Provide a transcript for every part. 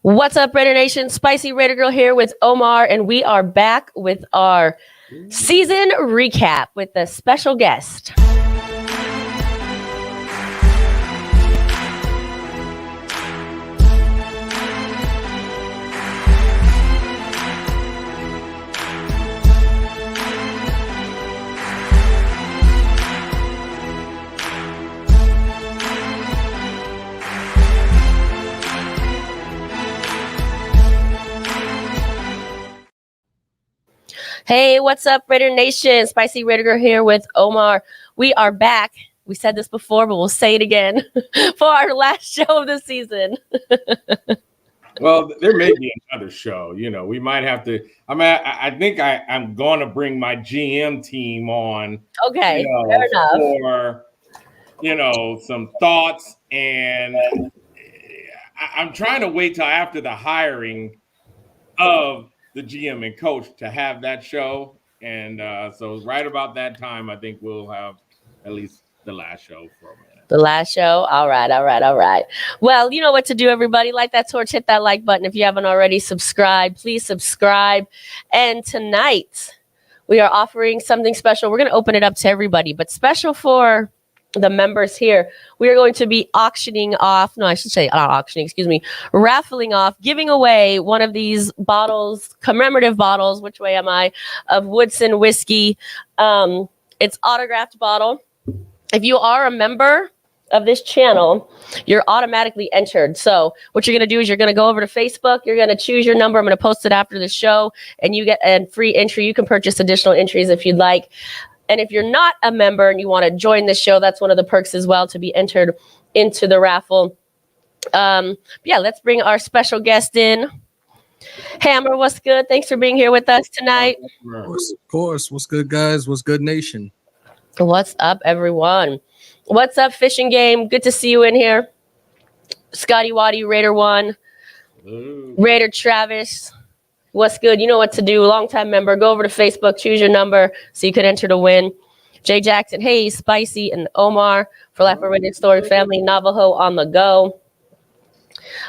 What's up, Raider Nation? Spicy Raider Girl here with Omar, and we are back with our season recap with a special guest. Hey, what's up, Raider Nation? Spicy Raider Girl here with Omar. We are back. We said this before, but we'll say it again for our last show of the season. Well, there may be another show. You know, we might have to. I think I'm going to bring my GM team on. Okay, fair enough. For some thoughts, and I'm trying to wait till after the hiring of the GM and coach to have that show. And so right about that time, I think we'll have at least the last show for a minute. The last show? All right. Well, you know what to do, everybody. Like that torch, hit that like button. If you haven't already subscribed, please subscribe. And tonight, we are offering something special. We're going to open it up to everybody, but special for the members here. We are going to be raffling off, giving away one of these bottles, commemorative bottles, which way am I, of Woodson whiskey. It's autographed bottle. If you are a member of this channel, you're automatically entered. So what you're going to do is you're going to go over to Facebook. You're going to choose your number. I'm going to post it after the show, and you get a free entry. You can purchase additional entries if you'd like. And if you're not a member and you want to join the show, that's one of the perks as well, to be entered into the raffle. Let's bring our special guest in. Hammer, what's good? Thanks for being here with us tonight. Of course. What's good, guys? What's good, nation? What's up, everyone? What's up, Fishing Game? Good to see you in here. Scotty Waddy, Raider 1. Raider Travis. What's good? You know what to do. Longtime member. Go over to Facebook, choose your number so you could enter to win. Jay Jackson, hey, Spicy, and Omar for Life of Raider Story Family, Navajo on the go.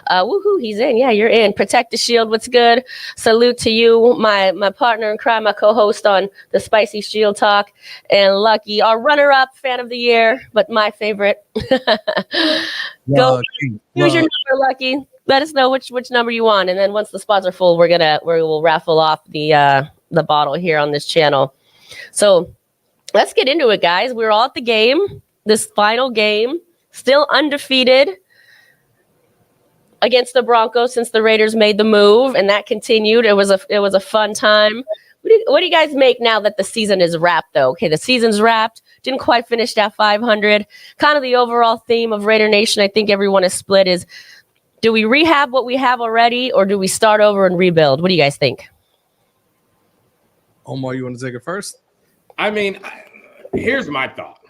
Woohoo, he's in. Yeah, you're in. Protect the Shield. What's good? Salute to you, my partner in crime, my co-host on the Spicy Shield Talk, and Lucky, our runner-up fan of the year, but my favorite. Go choose your number, Lucky. Let us know which number you want, and then once the spots are full, we will raffle off the bottle here on this channel. So let's get into it, guys. We're all at the game, this final game, still undefeated against the Broncos since the Raiders made the move, and that continued. It was a fun time. What do you guys make now that the season is wrapped, though? Okay, the season's wrapped. Didn't quite finish that 500. Kind of the overall theme of Raider Nation, I think everyone is split, is do we rehab what we have already, or do we start over and rebuild? What do you guys think? Omar, you want to take it first? I mean, here's my thought.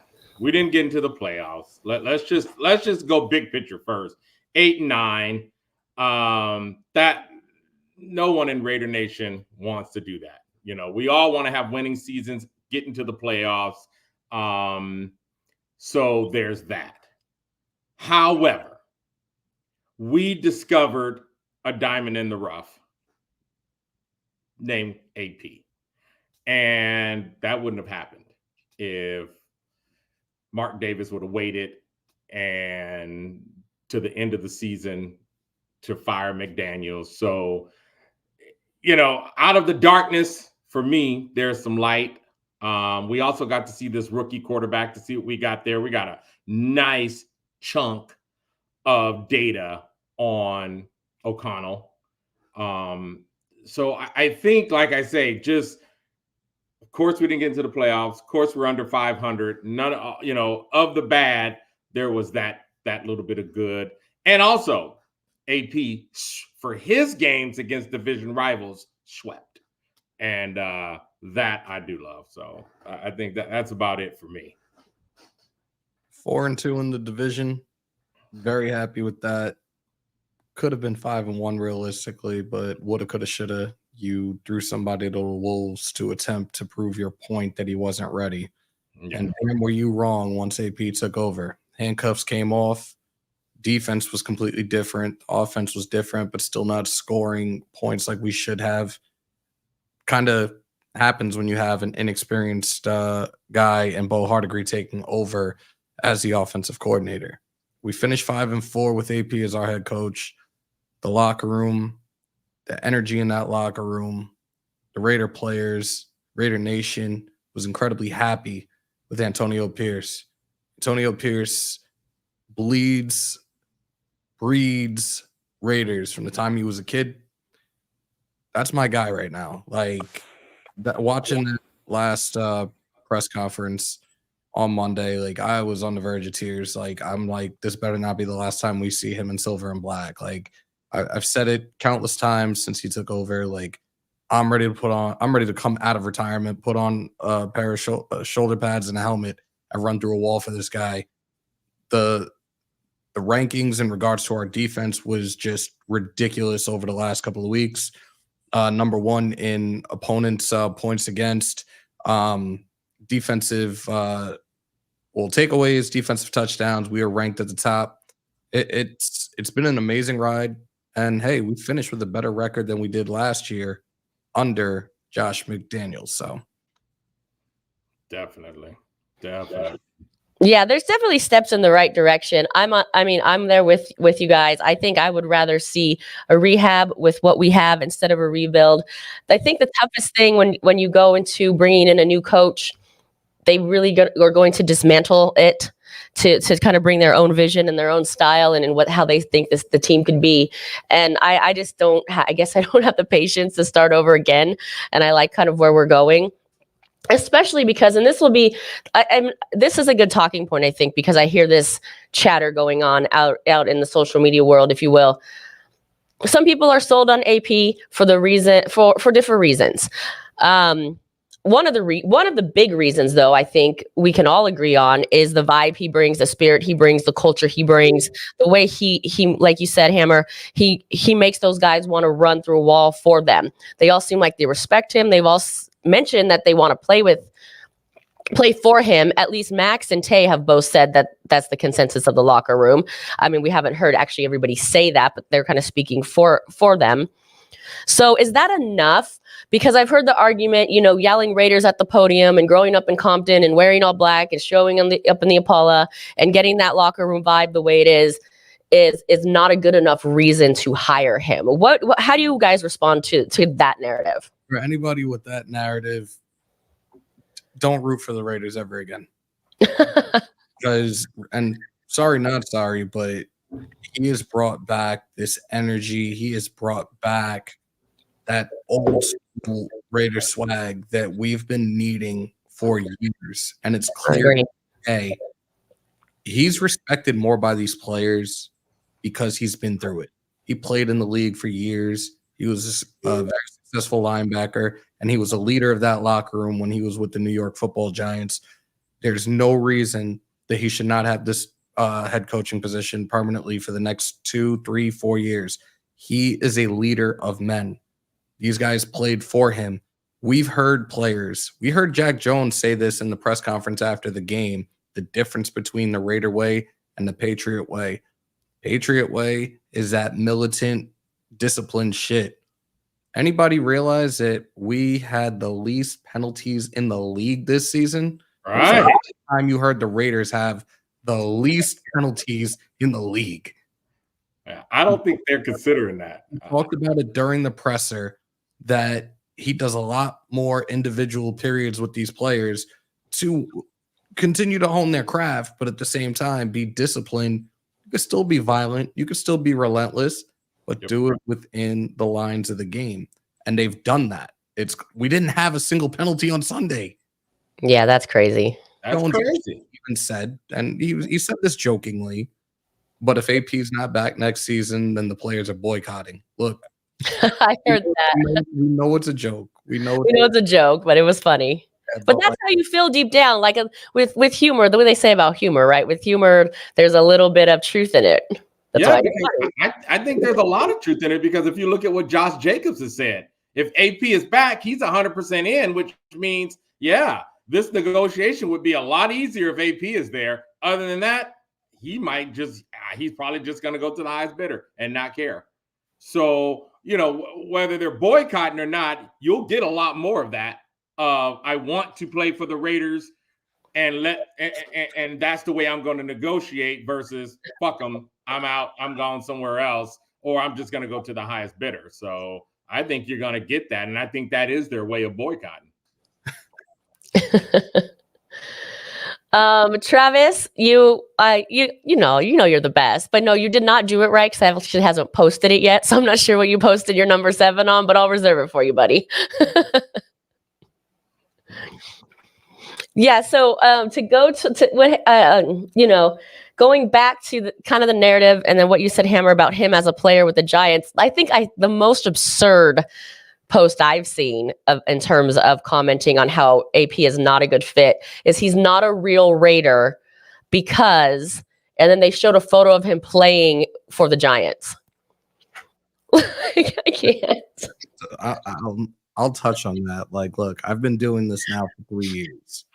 We didn't get into the playoffs. Let's just go big picture first. 8-9. That no one in Raider Nation wants to do that. You know, we all want to have winning seasons, get into the playoffs. So there's that. However, we discovered a diamond in the rough named AP. And that wouldn't have happened if Mark Davis would have waited and to the end of the season to fire McDaniels. So, you know, out of the darkness, for me, there's some light. We also got to see this rookie quarterback to see what we got there. We got a nice chunk of data on O'Connell. So I think, like I say, just, of course, we didn't get into the playoffs. Of course, we're under 500. None, of the bad, there was that little bit of good. And also, AP, for his games against division rivals, swept. And that I do love. So I think that's about it for me. 4-2 in the division. Very happy with that. Could have been 5-1 realistically, but woulda, coulda, shoulda. You threw somebody to the wolves to attempt to prove your point that he wasn't ready. Yeah. And damn, were you wrong once AP took over. Handcuffs came off. defense was completely different. Offense was different, but still not scoring points like we should have. Kind of happens when you have an inexperienced guy and Bo Hardigree taking over as the offensive coordinator. We finished 5-4 with AP as our head coach. The locker room, the energy in that locker room, the Raider players, Raider Nation was incredibly happy with Antonio Pierce. Antonio Pierce bleeds, breeds Raiders from the time he was a kid. That's my guy right now. Like, watching the last press conference on Monday, like, I was on the verge of tears. Like, I'm like, this better not be the last time we see him in silver and black. Like, I've said it countless times since he took over. Like, I'm ready to come out of retirement, put on a pair of shoulder pads and a helmet and run through a wall for this guy. The rankings in regards to our defense was just ridiculous over the last couple of weeks. Number one in opponents' points against, defensive takeaways, defensive touchdowns. We are ranked at the top. It's been an amazing ride. And hey, we finished with a better record than we did last year under Josh McDaniels. So definitely. Yeah, there's definitely steps in the right direction. I'm there with you guys. I think I would rather see a rehab with what we have instead of a rebuild. I think the toughest thing when you go into bringing in a new coach, they really are going to dismantle it to kind of bring their own vision and their own style and how they think the team could be. And I just don't. I guess I don't have the patience to start over again. And I like kind of where we're going. Especially because, and this will be, this is a good talking point, I think, because I hear this chatter going on out in the social media world, if you will. Some people are sold on AP for different reasons. One of the big reasons, though, I think we can all agree on is the vibe he brings, the spirit he brings, the culture he brings, the way he like you said, Hammer, he makes those guys want to run through a wall for them. They all seem like they respect him. They've all mentioned that they want to play for him. At least Max and Tay have both said that that's the consensus of the locker room. I mean, we haven't heard actually everybody say that, but they're kind of speaking for them. So is that enough? Because I've heard the argument, yelling Raiders at the podium and growing up in Compton and wearing all black and showing up in the Apollo and getting that locker room vibe the way it is not a good enough reason to hire him. How do you guys respond to that narrative? For anybody with that narrative, don't root for the Raiders ever again. Because, and sorry, not sorry, but he has brought back this energy. He has brought back that old school Raider swag that we've been needing for years. And it's clear, hey, he's respected more by these players because he's been through it. He played in the league for years. He was a very successful linebacker, and he was a leader of that locker room when he was with the New York Football Giants. There's no reason that he should not have this head coaching position permanently for the next 2, 3, 4 years. He is a leader of men. These guys played for him. We heard Jack Jones say this in the press conference after the game, the difference between the Raider way and the Patriot way. Patriot way is that militant, disciplined shit. Anybody realize that we had the least penalties in the league this season? Right. The time you heard the Raiders have the least penalties in the league. Yeah, I don't think they're considering that. We talked about it during the presser that he does a lot more individual periods with these players to continue to hone their craft, but at the same time be disciplined. You could still be violent. You could still be relentless, but do it within the lines of the game. And they've done that. We didn't have a single penalty on Sunday. Yeah, that's crazy. That's crazy. Even said, and he said this jokingly, but if AP's not back next season, then the players are boycotting. Look, I heard that. We know it's a joke. We know it's a joke, but it was funny. Yeah, but that's how you feel deep down, like with humor, the way they say about humor, right? With humor, there's a little bit of truth in it. That's I think there's a lot of truth in it because if you look at what Josh Jacobs has said, if AP is back, he's 100% in, which means, yeah, this negotiation would be a lot easier if AP is there. Other than that, he might just, he's probably just going to go to the highest bidder and not care. So, whether they're boycotting or not, you'll get a lot more of that. I want to play for the Raiders and that's the way I'm going to negotiate versus fuck them. I'm out. I'm going somewhere else, or I'm just going to go to the highest bidder. So I think you're going to get that. And I think that is their way of boycotting. Travis, you know you're the best, but no, you did not do it right because I actually hasn't posted it yet, so I'm not sure what you posted your number 7 on, but I'll reserve it for you, buddy. Yeah, so to go to what going back to the kind of the narrative and then what you said, Hammer, about him as a player with the Giants, I think the most absurd post I've seen in terms of commenting on how AP is not a good fit is he's not a real Raider because, and then they showed a photo of him playing for the Giants. I can't. I'll touch on that. Like, look, I've been doing this now for 3 years.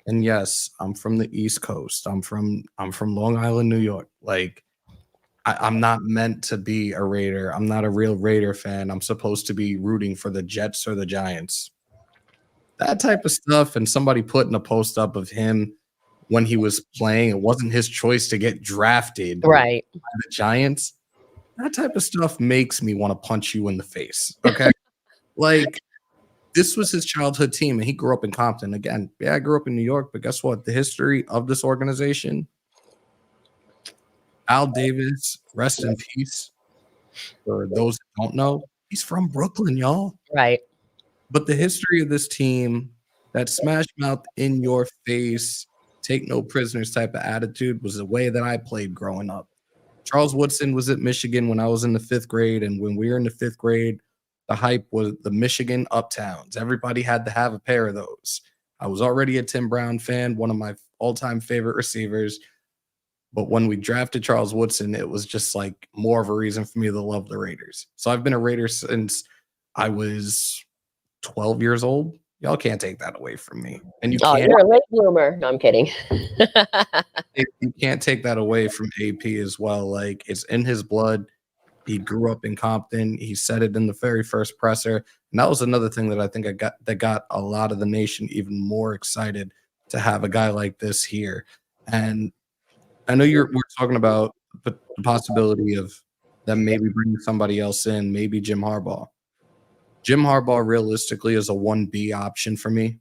And yes, I'm from the East Coast. I'm from Long Island, New York. Like, I'm not meant to be a Raider. I'm not a real Raider fan. I'm supposed to be rooting for the Jets or the Giants. That type of stuff, and somebody putting a post up of him when he was playing, it wasn't his choice to get drafted right by the Giants. That type of stuff makes me want to punch you in the face. Okay. Like, this was his childhood team, and he grew up in Compton. Again, yeah, I grew up in New York, but guess what? The history of this organization, Al Davis, rest in peace. For those that don't know, he's from Brooklyn, y'all. Right. But the history of this team, that smash mouth in your face, take no prisoners type of attitude, was the way that I played growing up. Charles Woodson was at Michigan when I was in the 5th grade, and when we were in the 5th grade, the hype was the Michigan Uptowns. Everybody had to have a pair of those. I was already a Tim Brown fan, one of my all-time favorite receivers. But when we drafted Charles Woodson, it was just like more of a reason for me to love the Raiders. So I've been a Raider since I was 12 years old. Y'all can't take that away from me. And you can't. You're a late bloomer. No, I'm kidding. You can't take that away from AP as well. Like, it's in his blood. He grew up in Compton. He said it in the very first presser. And that was another thing that I think that got a lot of the nation even more excited to have a guy like this here. And I know we're talking about the possibility of them maybe bringing somebody else in, maybe Jim Harbaugh. Jim Harbaugh realistically is a 1B option for me.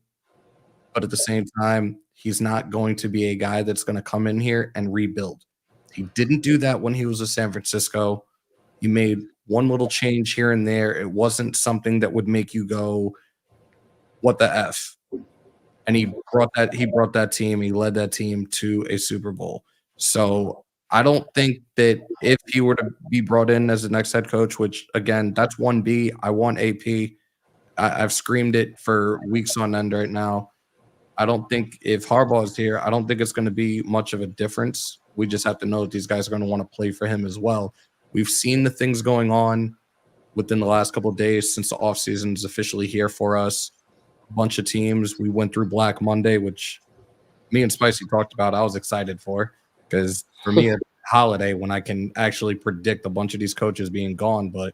But at the same time, he's not going to be a guy that's going to come in here and rebuild. He didn't do that when he was with San Francisco. He made one little change here and there. It wasn't something that would make you go, what the F? And he brought that team, he led that team to a Super Bowl. So I don't think that if he were to be brought in as the next head coach, which again, that's 1B. I want AP. I've screamed it for weeks on end right now. I don't think if Harbaugh is here, I don't think it's going to be much of a difference. We just have to know that these guys are going to want to play for him as well. We've seen the things going on within the last couple of days since the offseason is officially here for us. A bunch of teams. We went through Black Monday, which me and Spicy talked about. I was excited for, because for me, it's a holiday when I can actually predict a bunch of these coaches being gone. But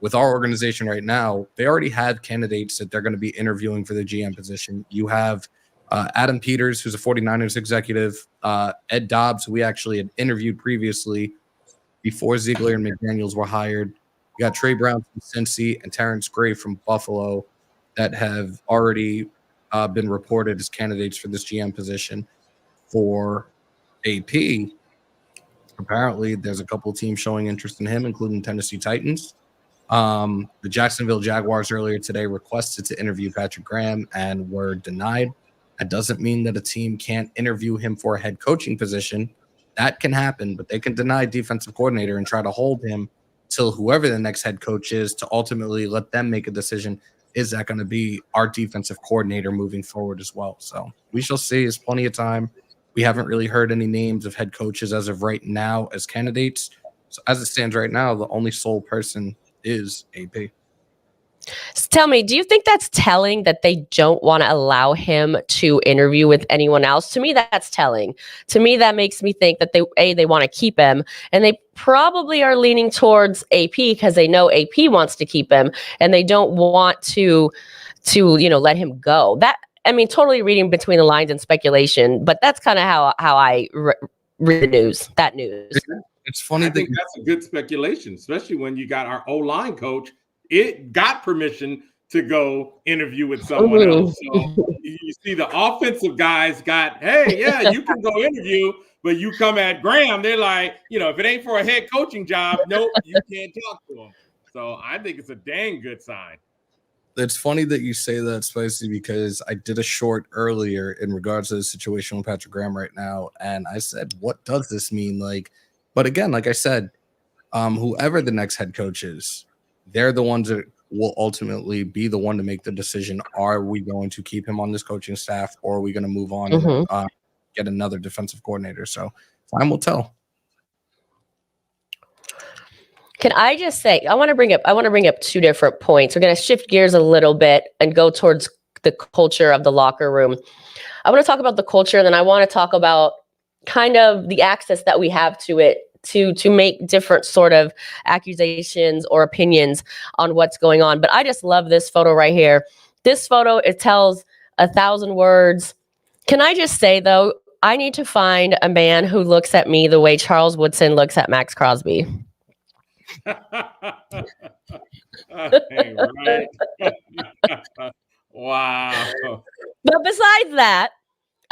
with our organization right now, they already have candidates that they're going to be interviewing for the GM position. You have Adam Peters, who's a 49ers executive, Ed Dobbs, who we actually had interviewed previously before Ziegler and McDaniels were hired. You got Trey Brown from Cincy and Terrence Gray from Buffalo that have already been reported as candidates for this GM position. For AP, apparently there's a couple of teams showing interest in him, including Tennessee Titans. The Jacksonville Jaguars earlier today requested to interview Patrick Graham and were denied. That doesn't mean that a team can't interview him for a head coaching position. That can happen, but they can deny defensive coordinator and try to hold him till whoever the next head coach is to ultimately let them make a decision. Is that going to be our defensive coordinator moving forward as well? So we shall see. There's plenty of time. We haven't really heard any names of head coaches as of right now as candidates. So as it stands right now, the only sole person is AP. Tell me, do you think that's telling that they don't want to allow him to interview with anyone else? To me, that's telling. To me, that makes me think that they want to keep him, and they probably are leaning towards AP because they know AP wants to keep him, and they don't want to let him go. That, I mean, totally reading between the lines and speculation, but that's kind of how I read the news. That news. It's funny. I think that's a good speculation, especially when you got our O-line coach. It got permission to go interview with someone else. So you see the offensive guys got, hey, yeah, you can go interview, but you come at Graham, they're like, if it ain't for a head coaching job, nope, you can't talk to him. So I think it's a dang good sign. It's funny that you say that, Spicy, because I did a short earlier in regards to the situation with Patrick Graham right now, and I said, what does this mean? But again, like I said, whoever the next head coach is, they're the ones that will ultimately be the one to make the decision. Are we going to keep him on this coaching staff, or are we going to move on and get another defensive coordinator? So time will tell. Can I just say, I want to bring up two different points. We're going to shift gears a little bit and go towards the culture of the locker room. I want to talk about the culture, and then I want to talk about kind of the access that we have to it to make different sort of accusations or opinions on what's going on. But I just love this photo right here. This photo, it tells 1,000 words. Can I just say, though, I need to find a man who looks at me the way Charles Woodson looks at Max Crosby. Right. Wow. But besides that,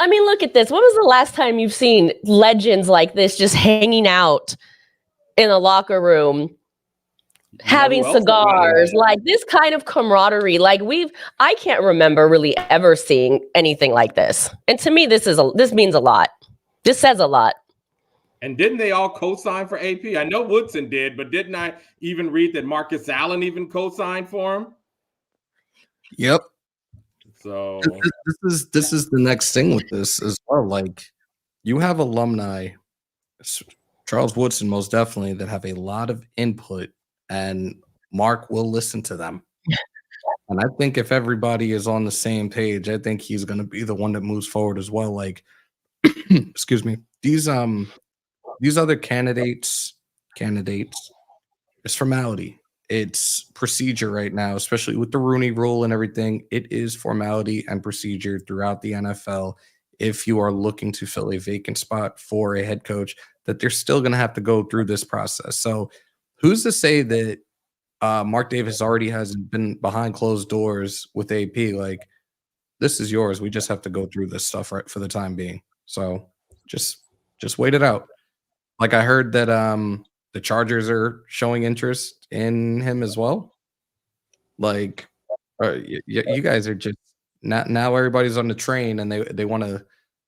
I mean, look at this. When was the last time you've seen legends like this just hanging out in a locker room, having cigars, like this kind of camaraderie? Like I can't remember really ever seeing anything like this. And to me, this means a lot. This says a lot. And didn't they all co-sign for AP? I know Woodson did, but didn't I even read that Marcus Allen even co-signed for him? Yep. So this is the next thing with this as well. Like, you have alumni, Charles Woodson most definitely, that have a lot of input, and Mark will listen to them. And I think if everybody is on the same page, I think he's going to be the one that moves forward as well. Like, excuse me, these other candidates, it's formality. It's procedure right now, especially with the Rooney Rule and everything. It is formality and procedure throughout the NFL. If you are looking to fill a vacant spot for a head coach, that they're still going to have to go through this process. So who's to say that Mark Davis already hasn't been behind closed doors with AP? Like, this is yours. We just have to go through this stuff right for the time being. So just wait it out. Like, I heard that the Chargers are showing interest in him as well. Like, you guys are just now everybody's on the train, and they want to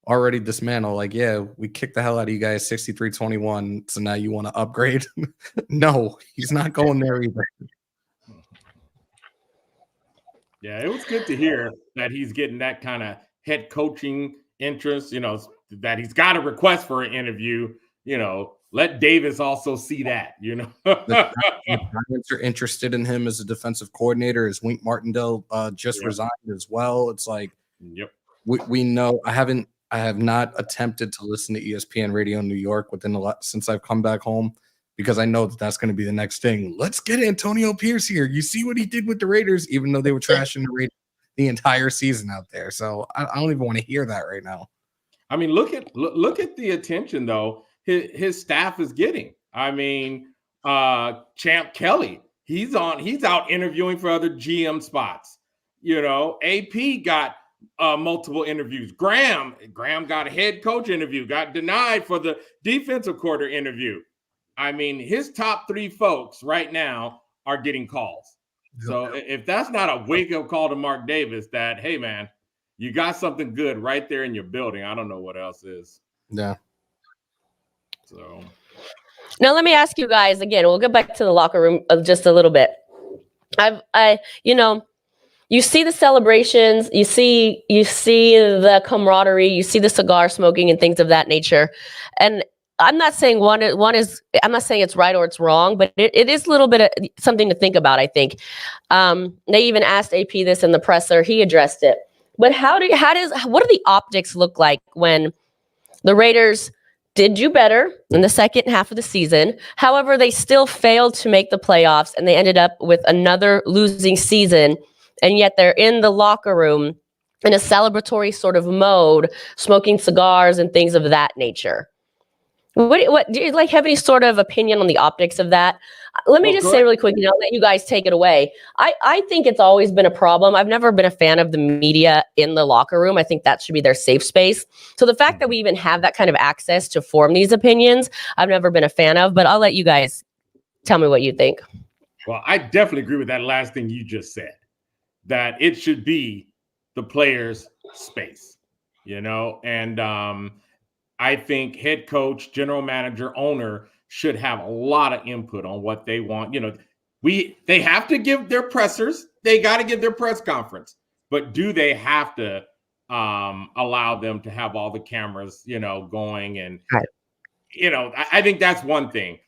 already dismantle. Like, yeah, we kicked the hell out of you guys 63-21, so now you want to upgrade? No, he's not going there either. Yeah, it was good to hear that he's getting that kind of head coaching interest, that he's got a request for an interview. Let Davis also see that, The Giants are interested in him as a defensive coordinator. As Wink Martindale just resigned as well. It's like, we know. I have not attempted to listen to ESPN Radio New York since I've come back home, because I know that that's going to be the next thing. Let's get Antonio Pierce here. You see what he did with the Raiders, even though they were trashing the Raiders the entire season out there. So I don't even want to hear that right now. I mean, look at the attention though his staff is getting. I mean, Champ Kelly, he's out interviewing for other GM spots. AP got multiple interviews. Graham got a head coach interview, got denied for the defensive coordinator interview. I mean, his top 3 folks right now are getting calls. So if that's not a wake-up call to Mark Davis that, hey, man, you got something good right there in your building, I don't know what else is. Yeah. So now let me ask you guys again. We'll get back to the locker room just a little bit. You see the celebrations, you see the camaraderie, you see the cigar smoking and things of that nature. And I'm not saying one is I'm not saying it's right or it's wrong, but it is a little bit of something to think about, I think. They even asked AP this in the presser. He addressed it. But what do the optics look like when the Raiders did do better in the second half of the season? However, they still failed to make the playoffs, and they ended up with another losing season. And yet they're in the locker room in a celebratory sort of mode, smoking cigars and things of that nature. What do you have any sort of opinion on the optics of that? Let me just say really quick, I'll let you guys take it away. I think it's always been a problem. I've never been a fan of the media in the locker room. I think that should be their safe space. So the fact that we even have that kind of access to form these opinions, I've never been a fan of, but I'll let you guys tell me what you think. Well, I definitely agree with that last thing you just said, that it should be the players' space, and I think head coach, general manager, owner should have a lot of input on what they want. They have to give their pressers, they got to give their press conference, but do they have to allow them to have all the cameras, going? And, I think that's one thing.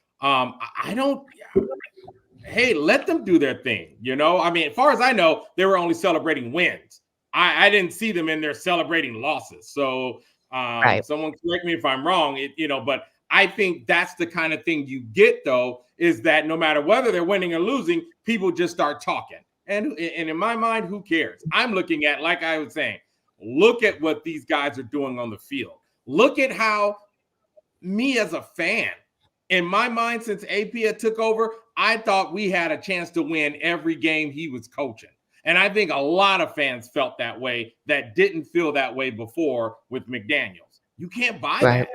Hey, let them do their thing. I mean, as far as I know, they were only celebrating wins. I didn't see them in there celebrating losses. So someone correct me if I'm wrong, but I think that's the kind of thing you get, though, is that no matter whether they're winning or losing, people just start talking. And in my mind, who cares? I'm looking at, like I was saying, look at what these guys are doing on the field. Look at how me as a fan, in my mind, since AP had took over, I thought we had a chance to win every game he was coaching. And I think a lot of fans felt that way that didn't feel that way before with McDaniels. You can't buy that.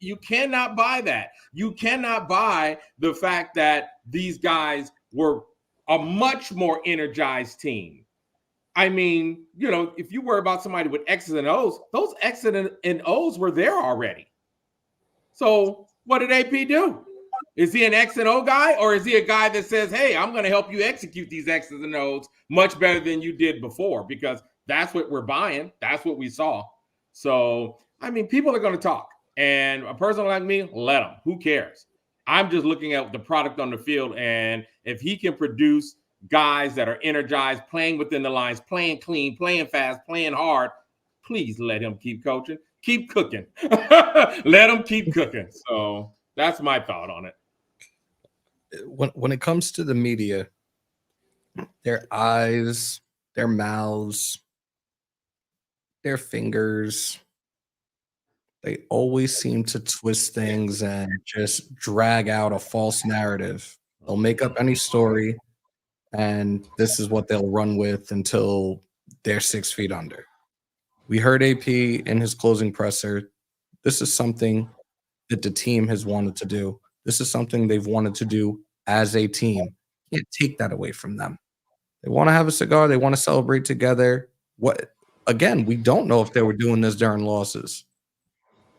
You cannot buy that. You cannot buy the fact that these guys were a much more energized team. I mean, if you worry about somebody with X's and O's, those X's and O's were there already. So what did AP do? Is he an X and O guy, or is he a guy that says, hey, I'm going to help you execute these X's and O's much better than you did before? Because that's what we're buying. That's what we saw. So, I mean, people are going to talk. And a person like me, let them. Who cares? I'm just looking at the product on the field. And if he can produce guys that are energized, playing within the lines, playing clean, playing fast, playing hard, please let him keep coaching. Keep cooking. Let him keep cooking. So that's my thought on it. When it comes to the media, their eyes, their mouths, their fingers, they always seem to twist things and just drag out a false narrative. They'll make up any story, and this is what they'll run with until they're 6 feet under. We heard AP in his closing presser. This is something that the team has wanted to do. This is something they've wanted to do as a team. Can't take that away from them. They want to have a cigar. They want to celebrate together. Again, we don't know if they were doing this during losses,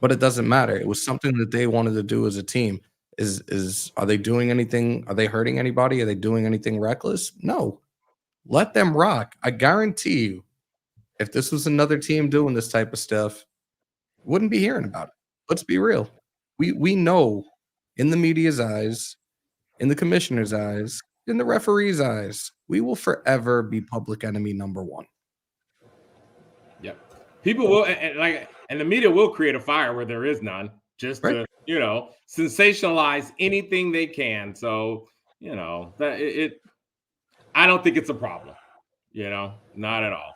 but it doesn't matter. It was something that they wanted to do as a team. Are they doing anything? Are they hurting anybody? Are they doing anything reckless? No. Let them rock. I guarantee you, if this was another team doing this type of stuff, wouldn't be hearing about it. Let's be real. We know in the media's eyes, in the commissioner's eyes, in the referee's eyes, we will forever be public enemy number one. Yep. People will, and the media will create a fire where there is none, just to, sensationalize anything they can. So, I don't think it's a problem, not at all.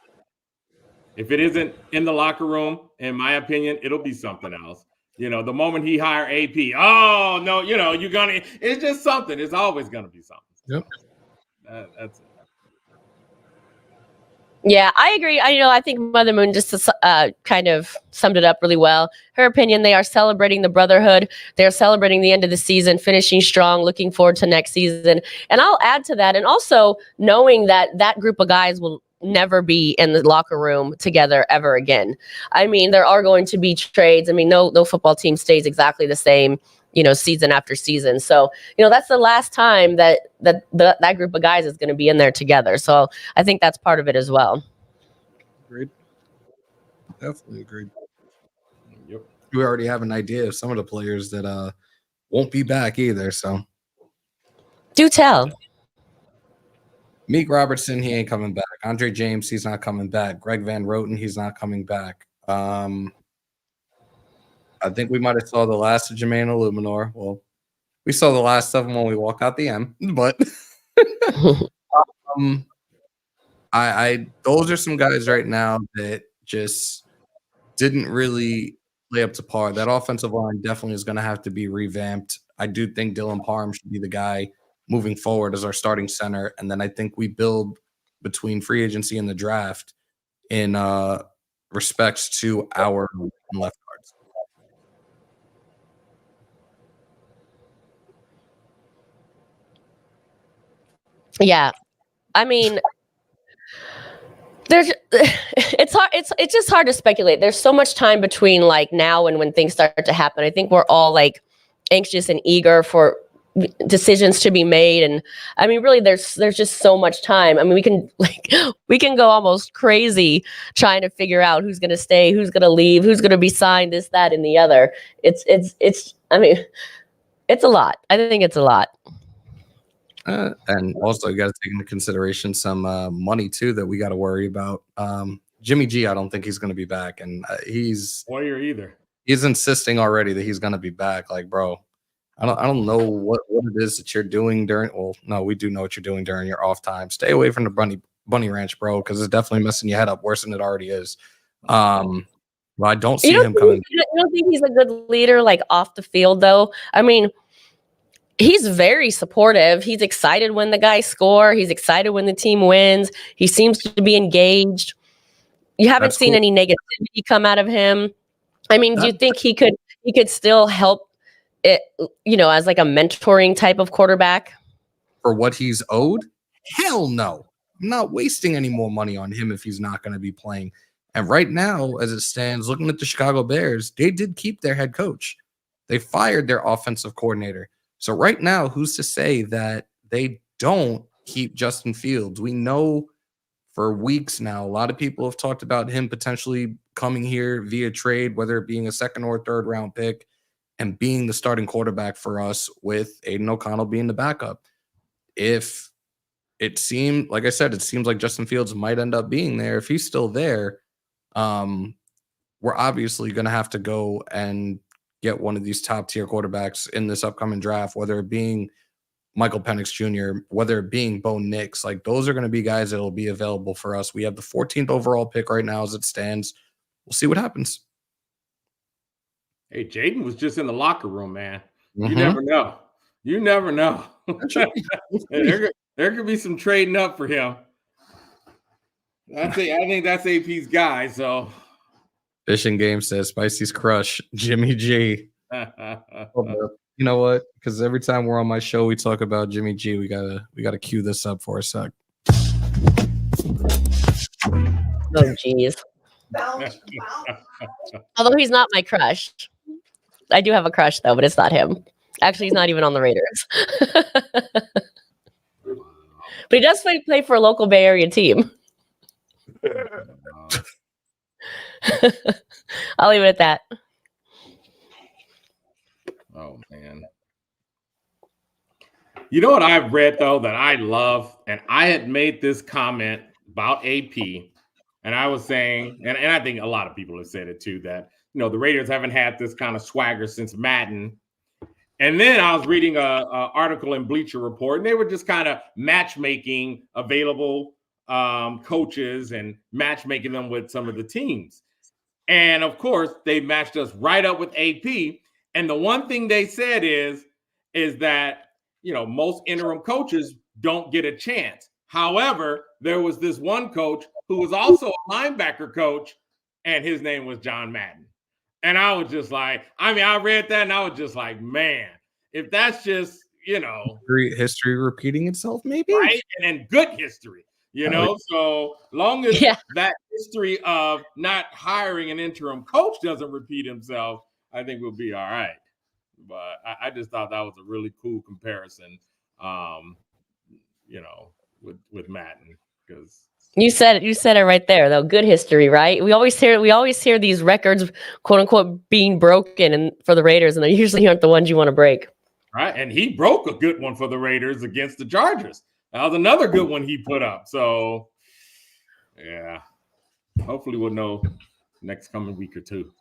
If it isn't in the locker room, in my opinion, it'll be something else. The moment he hired AP, oh, no, it's just something. It's always going to be something. Yep. That's it. Yeah, I agree. I think Mother Moon just kind of summed it up really well. Her opinion, they are celebrating the brotherhood. They're celebrating the end of the season, finishing strong, looking forward to next season. And I'll add to that. And also knowing that group of guys will never be in the locker room together ever again. I mean, there are going to be trades. I mean, no football team stays exactly the same, season after season. So, that's the last time that group of guys is going to be in there together. So I think that's part of it as well. Agreed. Definitely agreed. Yep. we already have an idea of some of the players that won't be back either. So Do tell. Meek Robertson, he ain't coming back. Andre James, he's not coming back. Greg Van Roten, he's not coming back. I think we might have saw the last of Jermaine Illuminor. Well, we saw the last of him when we walk out the M, but I those are some guys right now that just didn't really play up to par. That offensive line definitely is going to have to be revamped. I do think Dylan Parham should be the guy moving forward as our starting center, and then I think we build between free agency and the draft in respects to our left guards. Yeah. I mean, it's hard. It's just hard to speculate. There's so much time between like now and when things start to happen. I think we're all like anxious and eager for decisions to be made. And I mean, really, there's just so much time. I mean, we can go almost crazy trying to figure out who's going to stay, who's going to leave, who's going to be signed, this, that, and the other. I mean, it's a lot. I think it's a lot. And also, you got to take into consideration some money too that we got to worry about. Jimmy G, I don't think he's going to be back, and he's Warrior either. He's insisting already that he's going to be back. Like, bro, I don't know what it is that you're doing during. Well, no, we do know what you're doing during your off time. Stay away from the bunny ranch, bro, because it's definitely messing your head up worse than it already is. Well, I don't see him coming. You don't think he's a good leader, like off the field, though? I mean, he's very supportive. He's excited when the guys score. He's excited when the team wins. He seems to be engaged. You haven't seen any negativity come out of him. I mean, do you think he could still help it, as like a mentoring type of quarterback? For what he's owed? Hell no. I'm not wasting any more money on him if he's not going to be playing. And right now, as it stands, looking at the Chicago Bears, they did keep their head coach. They fired their offensive coordinator. So right now, who's to say that they don't keep Justin Fields? We know for weeks now, a lot of people have talked about him potentially coming here via trade, whether it being a second or third round pick, and being the starting quarterback for us with Aiden O'Connell being the backup. If it seemed, like I said, it seems like Justin Fields might end up being there. If he's still there, we're obviously going to have to go and get one of these top tier quarterbacks in this upcoming draft, whether it being Michael Penix Jr., whether it being Bo Nix. Like, those are going to be guys that will be available for us. We have the 14th overall pick right now as it stands. We'll see what happens. Hey, Jaden was just in the locker room, man. You never know. You never know. there could be some trading up for him. I think that's AP's guy. So, Fishing Game says Spicy's crush, Jimmy G. You know what? Because every time we're on my show, we talk about Jimmy G. We gotta cue this up for a sec. Oh, geez. Although he's not my crush. I do have a crush, though, but it's not him. Actually, he's not even on the Raiders. But he does play for a local Bay Area team. I'll leave it at that. Oh, man. You know what I've read, though, that I love? And I had made this comment about AP. And I was saying, and I think a lot of people have said it too, that, the Raiders haven't had this kind of swagger since Madden. And then I was reading an article in Bleacher Report, and they were just kind of matchmaking available coaches and matchmaking them with some of the teams. And of course, they matched us right up with AP. And the one thing they said is that, most interim coaches don't get a chance. However, there was this one coach who was also a linebacker coach, and his name was John Madden. And I was just like, I read that and I was just like, man, if that's just, history repeating itself, maybe, right? And good history, so long as that history of not hiring an interim coach doesn't repeat himself, I think we'll be all right. But I just thought that was a really cool comparison, with Madden. because You said it right there though. Good history, right? We always hear these records, quote unquote, being broken and for the Raiders, and they usually aren't the ones you want to break. right, and he broke a good one for the Raiders against the Chargers. That was another good one he put up. So, yeah, hopefully we'll know next coming week or two.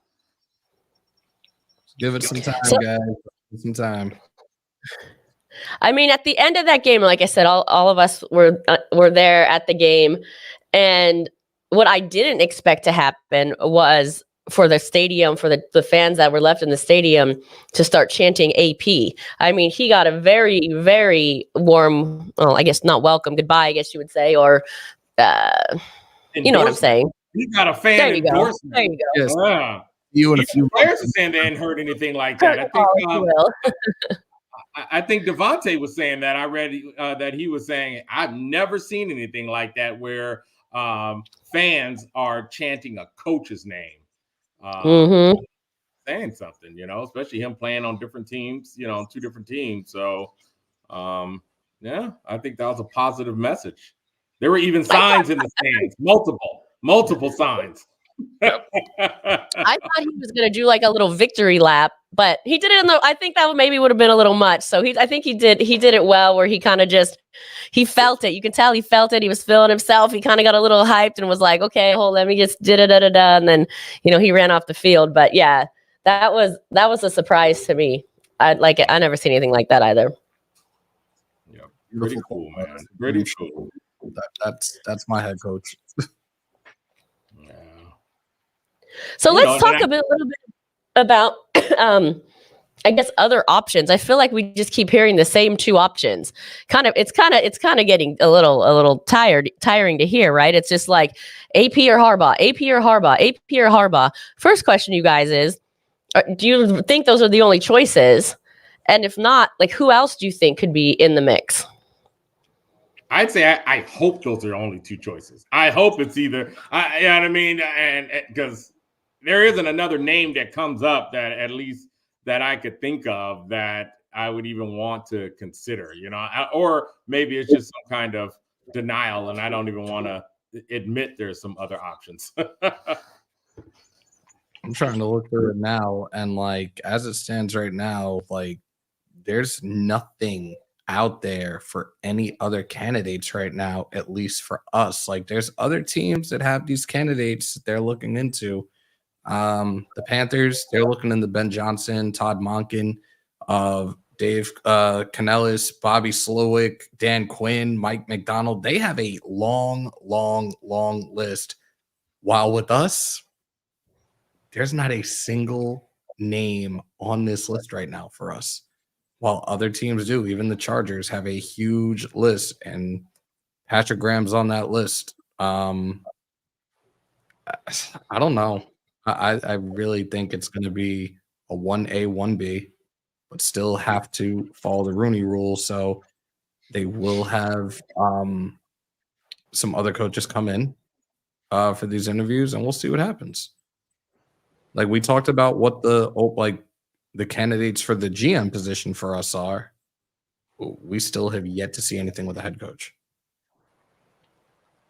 Give it some time, guys. Give it some time. I mean, at the end of that game, like I said, all of us were there at the game, and what I didn't expect to happen was for the stadium, for the fans that were left in the stadium to start chanting AP. I mean, he got a very, very warm, well, I guess not welcome, goodbye, I guess you would say, or you know what I'm saying. He got a fan There you go. endorsement. There you go. Yes. Yeah. You and a Even few players are saying they hadn't heard anything like that. I think Devontae was saying that. I read that he was saying, I've never seen anything like that where fans are chanting a coach's name, saying something, especially him playing on different teams, on two different teams. So, yeah, I think that was a positive message. There were even signs in the stands, multiple signs. I thought he was going to do like a little victory lap, but he did it I think that maybe would have been a little much. So I think he did it well, where he kind of he felt it. You can tell he felt it. He was feeling himself. He kind of got a little hyped and was like, okay, let me just da-da-da-da-da. And then, he ran off the field. But yeah, that was a surprise to me. I never seen anything like that either. Yeah. Pretty cool, man. Pretty cool. That's my head coach. So let's talk a little bit about, I guess, other options. I feel like we just keep hearing the same two options. It's kind of getting a little tiring to hear, right? It's just like AP or Harbaugh, AP or Harbaugh, AP or Harbaugh. First question, you guys, is: do you think those are the only choices? And if not, like, who else do you think could be in the mix? I'd say I hope those are only two choices. I hope it's either, you know what I mean? And because there isn't another name that comes up that at least that I could think of that I would even want to consider, or maybe it's just some kind of denial and I don't even want to admit there's some other options. I'm trying to look through it now, and like as it stands right now, like there's nothing out there for any other candidates right now, at least for us. Like there's other teams that have these candidates that they're looking into. The Panthers, they're looking into Ben Johnson, Todd Monken, Dave Canellis, Bobby Slowick, Dan Quinn, Mike McDonald. They have a long list. While with us, there's not a single name on this list right now for us. While other teams do, even the Chargers have a huge list, and Patrick Graham's on that list. I don't know. I really think it's going to be a 1A, 1B, but still have to follow the Rooney Rule. So they will have some other coaches come in for these interviews, and we'll see what happens. Like we talked about what the candidates for the GM position for us are. We still have yet to see anything with a head coach.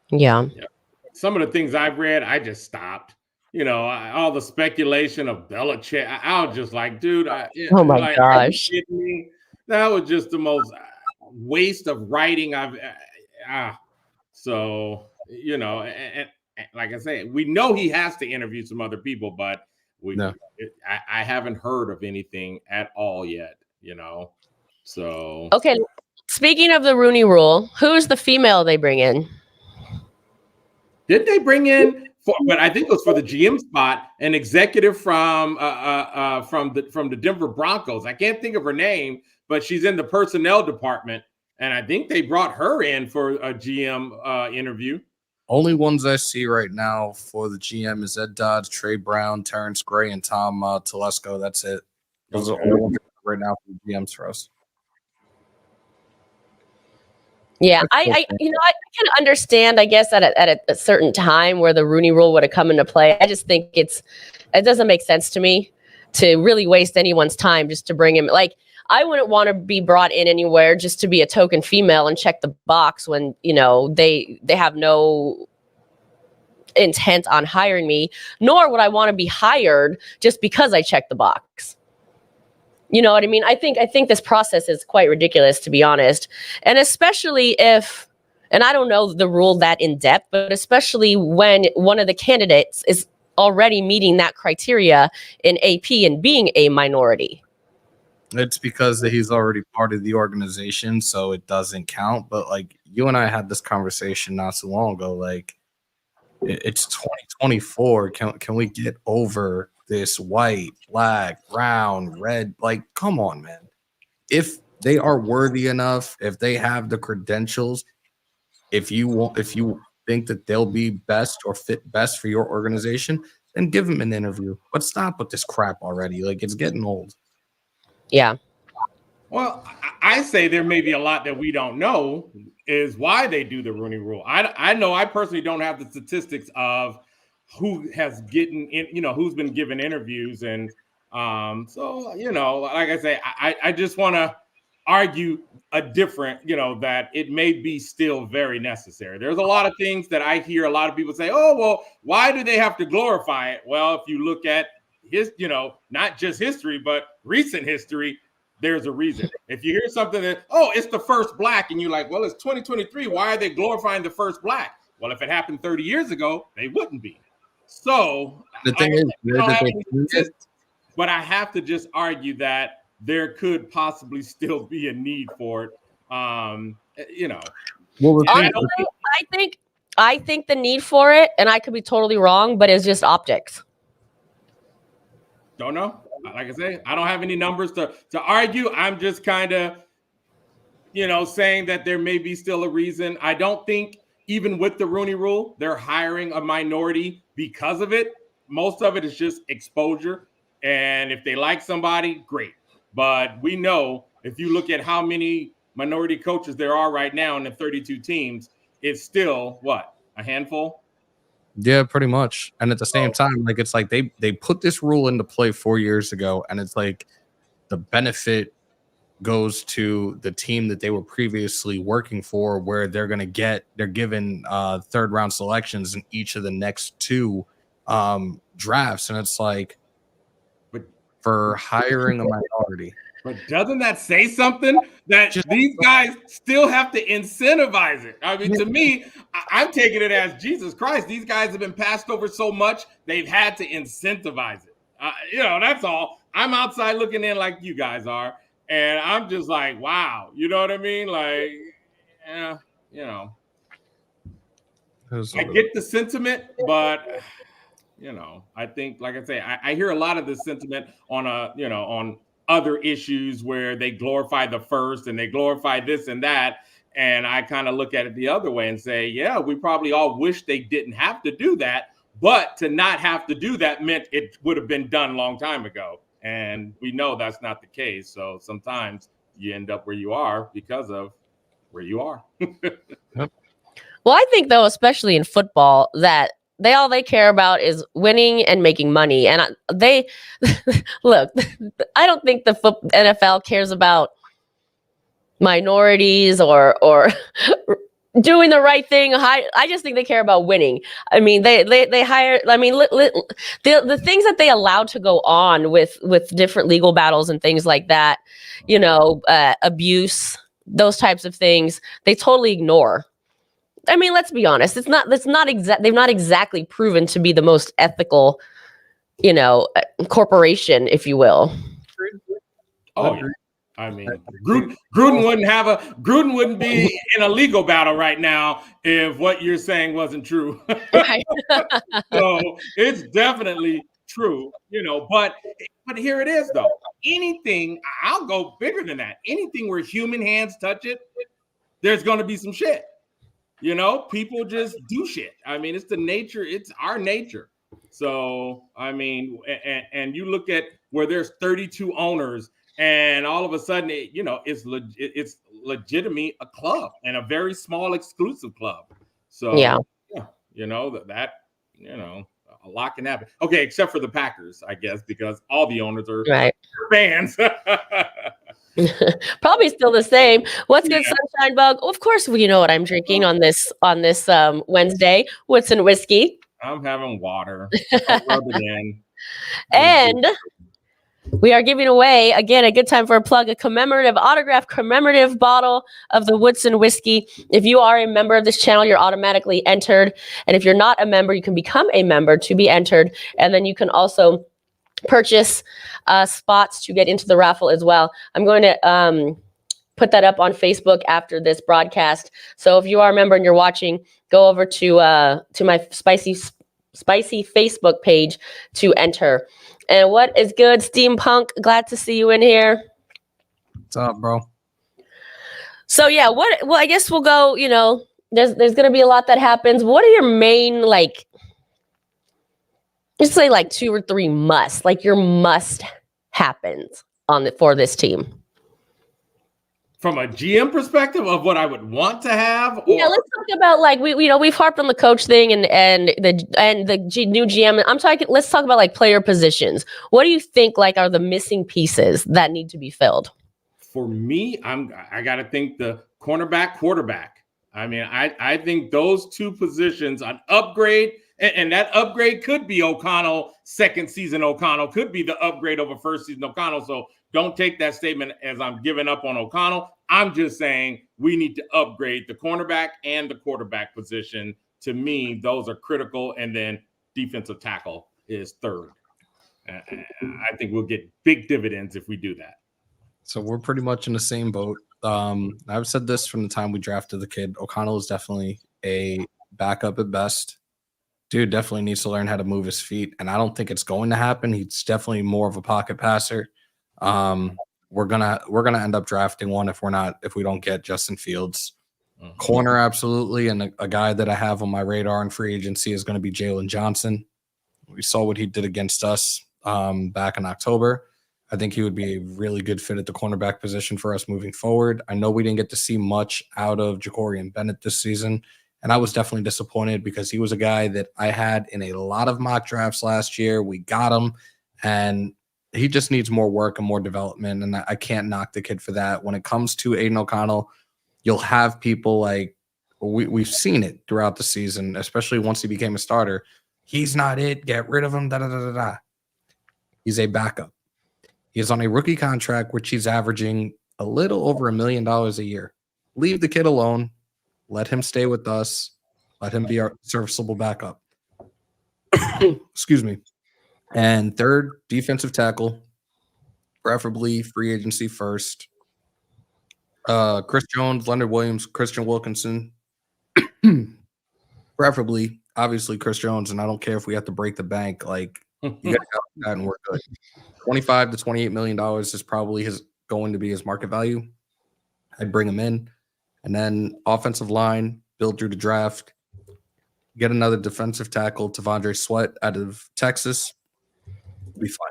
Yeah. Some of the things I've read, I just stopped. All the speculation of Belichick. I was just like, dude. Oh my gosh! Are you kidding me? That was just the most waste of writing I've. So and like I said, we know he has to interview some other people, but I haven't heard of anything at all yet. So okay. Speaking of the Rooney Rule, who's the female they bring in? Did they bring in? But I think it was for the GM spot, an executive from the Denver Broncos. I can't think of her name, but she's in the personnel department, and I think they brought her in for a GM interview. Only ones I see right now for the GM is Ed Dodds, Trey Brown, Terrence Gray, and Tom Telesco. That's it. Those are all right now for the GMs for us. Yeah, I can understand, I guess, at a certain time where the Rooney Rule would have come into play. I just think it doesn't make sense to me to really waste anyone's time just to bring him. Like, I wouldn't want to be brought in anywhere just to be a token female and check the box when, you know, they have no intent on hiring me, nor would I want to be hired just because I check the box. You know what I mean? I think this process is quite ridiculous, to be honest. And especially if, and I don't know the rule that in depth, but especially when one of the candidates is already meeting that criteria in AP and being a minority. It's because he's already part of the organization, so it doesn't count. But like you and I had this conversation not so long ago. Like it's 2024. Can we get over this white, black, brown, red? Like, come on, man. If they are worthy enough, if they have the credentials, if you think that they'll be best or fit best for your organization, then give them an interview. But stop with this crap already. Like, it's getting old. Yeah. Well, I say there may be a lot that we don't know is why they do the Rooney Rule. I know I personally don't have the statistics of who has getting in, you know, who's been given interviews. And so, you know, like I say, I just want to argue a different, you know, that it may be still very necessary. There's a lot of things that I hear a lot of people say, oh, well, why do they have to glorify it? Well, if you look at his, you know, not just history, but recent history, there's a reason. If you hear something that, oh, it's the first black, and you're like, well, it's 2023. Why are they glorifying the first black? Well, if it happened 30 years ago, they wouldn't be. So the thing is, but I have to just argue that there could possibly still be a need for it. You know, well, honestly, I think the need for it, and I could be totally wrong, but it's just optics. Don't know. Like I say, I don't have any numbers to argue. I'm just kind of, you know, saying that there may be still a reason. I don't think even with the Rooney Rule, they're hiring a minority because of it. Most of it is just exposure. And if they like somebody, great. But we know if you look at how many minority coaches there are right now in the 32 teams, it's still what, a handful? Yeah, pretty much. And at the same time, like, it's like they put this rule into play 4 years ago, and it's like the benefit goes to the team that they were previously working for, where they're given third round selections in each of the next two drafts. And it's like, but for hiring a minority. But doesn't that say something that these guys still have to incentivize it? I mean, to me, I'm taking it as Jesus Christ. These guys have been passed over so much, they've had to incentivize it. You know, that's all. I'm outside looking in like you guys are. And I'm just like, wow. You know what I mean? Like, yeah, you know. I get the sentiment, but, you know, I think, like I say, I hear a lot of this sentiment on on other issues where they glorify the first and they glorify this and that. And I kind of look at it the other way and say, yeah, we probably all wish they didn't have to do that. But to not have to do that meant it would have been done a long time ago. And we know that's not the case. So sometimes you end up where you are because of where you are. Well, I think, though, especially in football, that all they care about is winning and making money. And they look, I don't think the NFL cares about minorities or doing the right thing. I just think they care about winning. I mean, they hire. I mean, the things that they allowed to go on with different legal battles and things like that, you know, abuse, those types of things, they totally ignore. I mean, let's be honest. They've not exactly proven to be the most ethical, you know, corporation, if you will. Oh, yeah. I mean, Gruden wouldn't be in a legal battle right now if what you're saying wasn't true. Right. So it's definitely true, you know. But here it is, though. Anything, I'll go bigger than that. Anything where human hands touch it, there's going to be some shit. You know, people just do shit. I mean, it's our nature. So, I mean, and you look at where there's 32 owners and all of a sudden, it's legitimately a club and a very small exclusive club. So, yeah, you know, that a lot can happen. Okay, except for the Packers, I guess, because all the owners are fans. Probably still the same. What's good, Yeah. Sunshine Bug? Of course, you know what I'm drinking on this Wednesday. Woodson whiskey. I'm having water. I'll rub it in. And we are giving away, again, a good time for a plug, a autograph commemorative bottle of the Woodson whiskey. If you are a member of this channel, you're automatically entered. And if you're not a member, you can become a member to be entered. And then you can also purchase spots to get into the raffle as well. I'm going to put that up on Facebook after this broadcast. So if you are a member and you're watching, go over to my spicy Facebook page to enter. And what is good, Steampunk? Glad to see you in here. What's up, bro? So yeah, well, I guess we'll go, you know, there's gonna be a lot that happens. What are your main, like, just say like 2 or 3 your must happens for this team? From a GM perspective of what I would want to have? Yeah, let's talk about, like, we've harped on the coach thing and the new GM. Let's talk about like player positions. What do you think like are the missing pieces that need to be filled? For me, I got to think the cornerback, quarterback. I mean, I think those 2 positions, an upgrade, and that upgrade could be O'Connell, second season O'Connell, could be the upgrade over first season O'Connell. So don't take that statement as I'm giving up on O'Connell. I'm just saying we need to upgrade the cornerback and the quarterback position. To me, those are critical. And then defensive tackle is third. I think we'll get big dividends if we do that. So we're pretty much in the same boat. I've said this from the time we drafted the kid. O'Connell is definitely a backup at best. Dude definitely needs to learn how to move his feet, and I don't think it's going to happen. He's definitely more of a pocket passer. We're gonna end up drafting one if we don't get Justin Fields. Mm-hmm. Corner, absolutely, and a guy that I have on my radar in free agency is going to be Jalen Johnson. We saw what he did against us back in October. I think he would be a really good fit at the cornerback position for us moving forward. I know we didn't get to see much out of Jacorian Bennett this season, and I was definitely disappointed because he was a guy that I had in a lot of mock drafts last year. We got him, and he just needs more work and more development, and I can't knock the kid for that. When it comes to Aiden O'Connell, you'll have people like we've seen it throughout the season, especially once he became a starter. He's not it. Get rid of him. He's a backup. He's on a rookie contract, which he's averaging a little over $1 million a year. Leave the kid alone. Let him stay with us. Let him be our serviceable backup. Excuse me. And third, defensive tackle, preferably free agency first. Chris Jones, Leonard Williams, Christian Wilkinson. Preferably, obviously, Chris Jones, and I don't care if we have to break the bank. Like, you got to go with that and we're good. $25 to $28 million is probably going to be his market value. I'd bring him in. And then offensive line, build through the draft. Get another defensive tackle, Tavondre Sweat out of Texas. We'll be fine.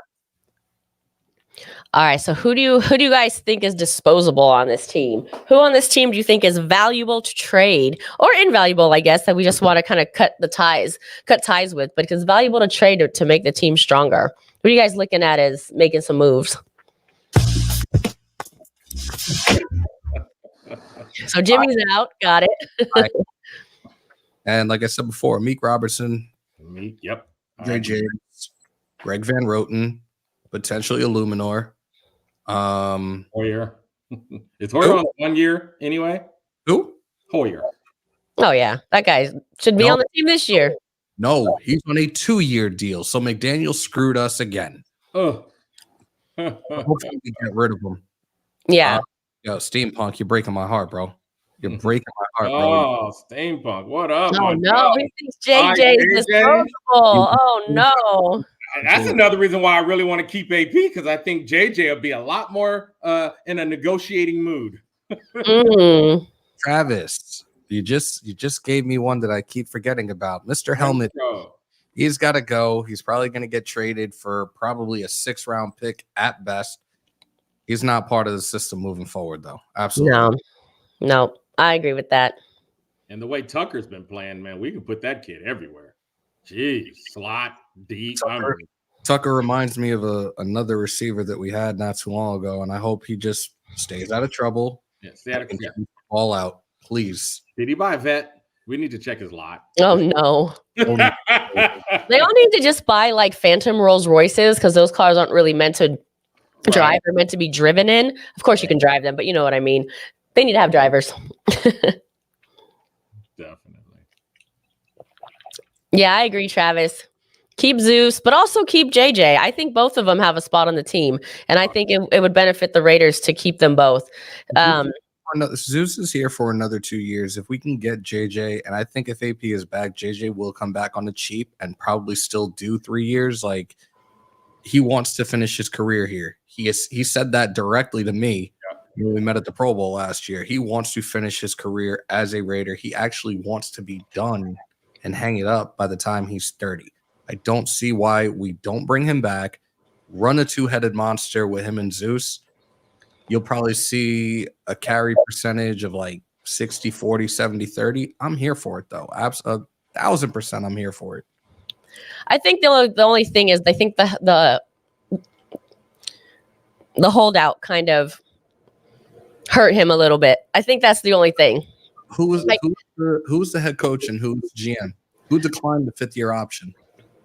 All right, so who do you guys think is disposable on this team? Who on this team do you think is valuable to trade or invaluable, I guess, that we just want to kind of cut ties with, but it's valuable to trade to make the team stronger? Who are you guys looking at as making some moves? So Jimmy's out. Got it. And like I said before, Meek Robertson. Meek, yep. JJ, Greg Van Roten, potentially Illuminor. Hoyer. Is Hoyer on 1 year anyway? Who? Hoyer. Oh, yeah. That guy should be on the team this year. No, he's on a 2-year deal. So McDaniel screwed us again. Oh. Hopefully we get rid of him. Yeah. Yo, Steampunk, you're breaking my heart, bro. You're breaking my heart, bro. Oh, Steampunk, what up? Oh, no. He thinks JJ is disposable. Oh, no. That's another reason why I really want to keep AP, because I think JJ will be a lot more in a negotiating mood. Travis, you just gave me one that I keep forgetting about. Mr. Helmet, he's got to go. He's probably going to get traded for probably a 6th-round pick at best. He's not part of the system moving forward, though. Absolutely. No, I agree with that. And the way Tucker's been playing, man, we can put that kid everywhere. Jeez, slot, deep. Tucker reminds me of another receiver that we had not too long ago, and I hope he just stays out of trouble. Yeah, stay out of trouble. All out, please. Did he buy a vet? We need to check his lot. Oh no. They all need to just buy like phantom Rolls Royces because those cars aren't really meant to drive. They're meant to be driven in. Of course, you can drive them, but you know what I mean. They need to have drivers. Definitely. Yeah, I agree, Travis. Keep Zeus, but also keep JJ. I think both of them have a spot on the team, and I think it would benefit the Raiders to keep them both. Zeus is here for another 2 years. If we can get JJ, and I think if AP is back, JJ will come back on the cheap and probably still do 3 years. Like, he wants to finish his career here. He said that directly to me when we met at the Pro Bowl last year. He wants to finish his career as a Raider. He actually wants to be done and hang it up by the time he's 30. I don't see why we don't bring him back, run a two-headed monster with him and Zeus. You'll probably see a carry percentage of like 60, 40, 70, 30. I'm here for it, though. 1,000% I'm here for it. I think the only thing is I think the holdout kind of hurt him a little bit. I think that's the only thing. Who's the head coach and who's GM? Who declined the 5th-year option?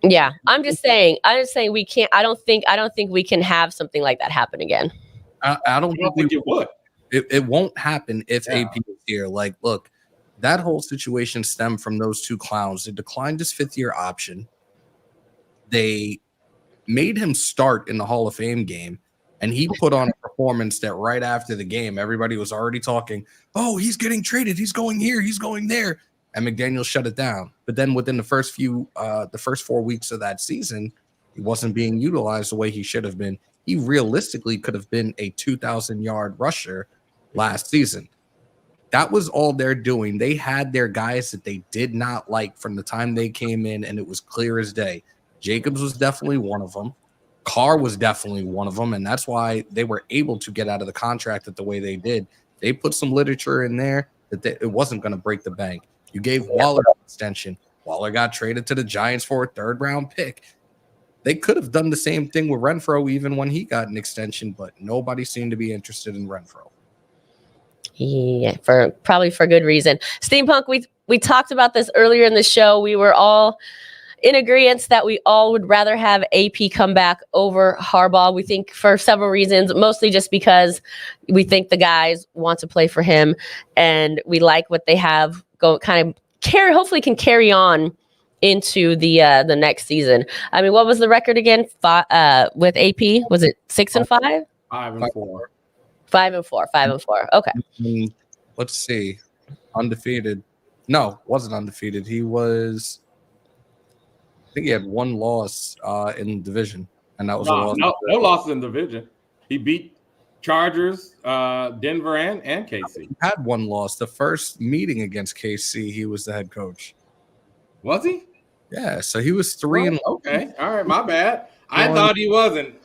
Yeah, I'm just saying we can't. I don't think we can have something like that happen again. I don't think it would. It won't happen if AP is here. Like, look, that whole situation stemmed from those two clowns. They declined his 5th-year option. They made him start in the Hall of Fame game, and he put on a performance that right after the game, everybody was already talking, oh, he's getting traded. He's going here. He's going there. And McDaniel shut it down. But then within the first 4 weeks of that season, he wasn't being utilized the way he should have been. He realistically could have been a 2,000-yard rusher last season. That was all they're doing. They had their guys that they did not like from the time they came in, and it was clear as day. Jacobs was definitely one of them. Carr was definitely one of them, and that's why they were able to get out of the contract the way they did. They put some literature in there that it wasn't going to break the bank. You gave Waller an extension. Waller got traded to the Giants for a 3rd-round pick. They could have done the same thing with Renfro even when he got an extension, but nobody seemed to be interested in Renfro. Yeah, probably for good reason. Steampunk, we talked about this earlier in the show. We were all in agreement that we all would rather have AP come back over Harbaugh. We think for several reasons, mostly just because we think the guys want to play for him, and we like what they have hopefully can carry on into the next season. I mean, what was the record again? With AP, was it 6-5? 5-4. 5-4. Okay. Let's see. Undefeated. No, wasn't undefeated. He was. I think he had one loss in the division, and that was a loss. No losses in the division. He beat Chargers, Denver, and KC. He had one loss. The first meeting against KC, he was the head coach. Was he? Yeah, so he was 3-1. Okay, all right, my bad. I thought he wasn't.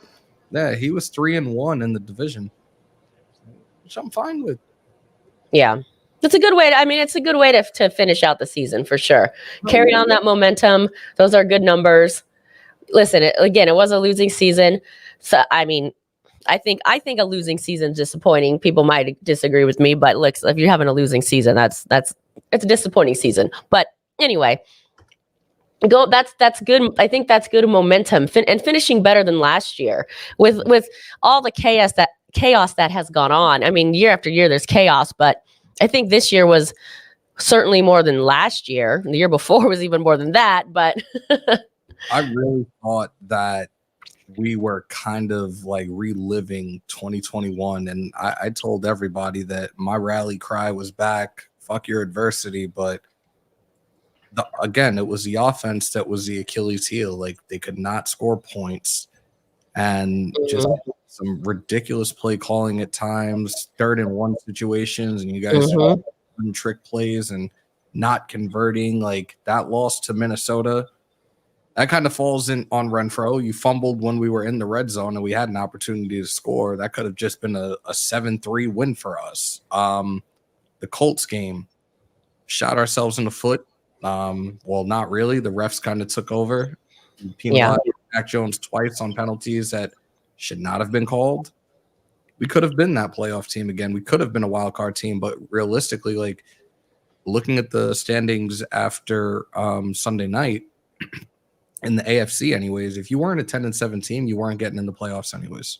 Yeah, he was 3-1 in the division, which I'm fine with. Yeah, it's a good way. It's a good way to finish out the season for sure. Carry on that momentum. Those are good numbers. Listen, it was a losing season, so I think a losing season is disappointing. People might disagree with me, but look, if you're having a losing season, it's a disappointing season. But anyway, that's good. I think that's good momentum and finishing better than last year with all the chaos that has gone on. I mean, year after year there's chaos, but I think this year was certainly more than last year. The year before was even more than that, but I really thought that we were kind of like reliving 2021. And I told everybody that my rally cry was back. Fuck your adversity. But again, it was the offense that was the Achilles heel. Like, they could not score points, and just some ridiculous play calling at times, 3rd-and-1 situations, and you guys trick plays and not converting. Like, that loss to Minnesota, that kind of falls in on Renfro. You fumbled when we were in the red zone and we had an opportunity to score. That could have just been a 7-3 win for us. The Colts game, shot ourselves in the foot. Well, not really. The refs kind of took over. Penalized Mac Jones twice on penalties that should not have been called. we could have been that playoff team again. We could have been a wild card team, but realistically, like looking at the standings after Sunday night in the AFC, anyways, if you weren't a 10-7 team, you weren't getting in the playoffs, anyways.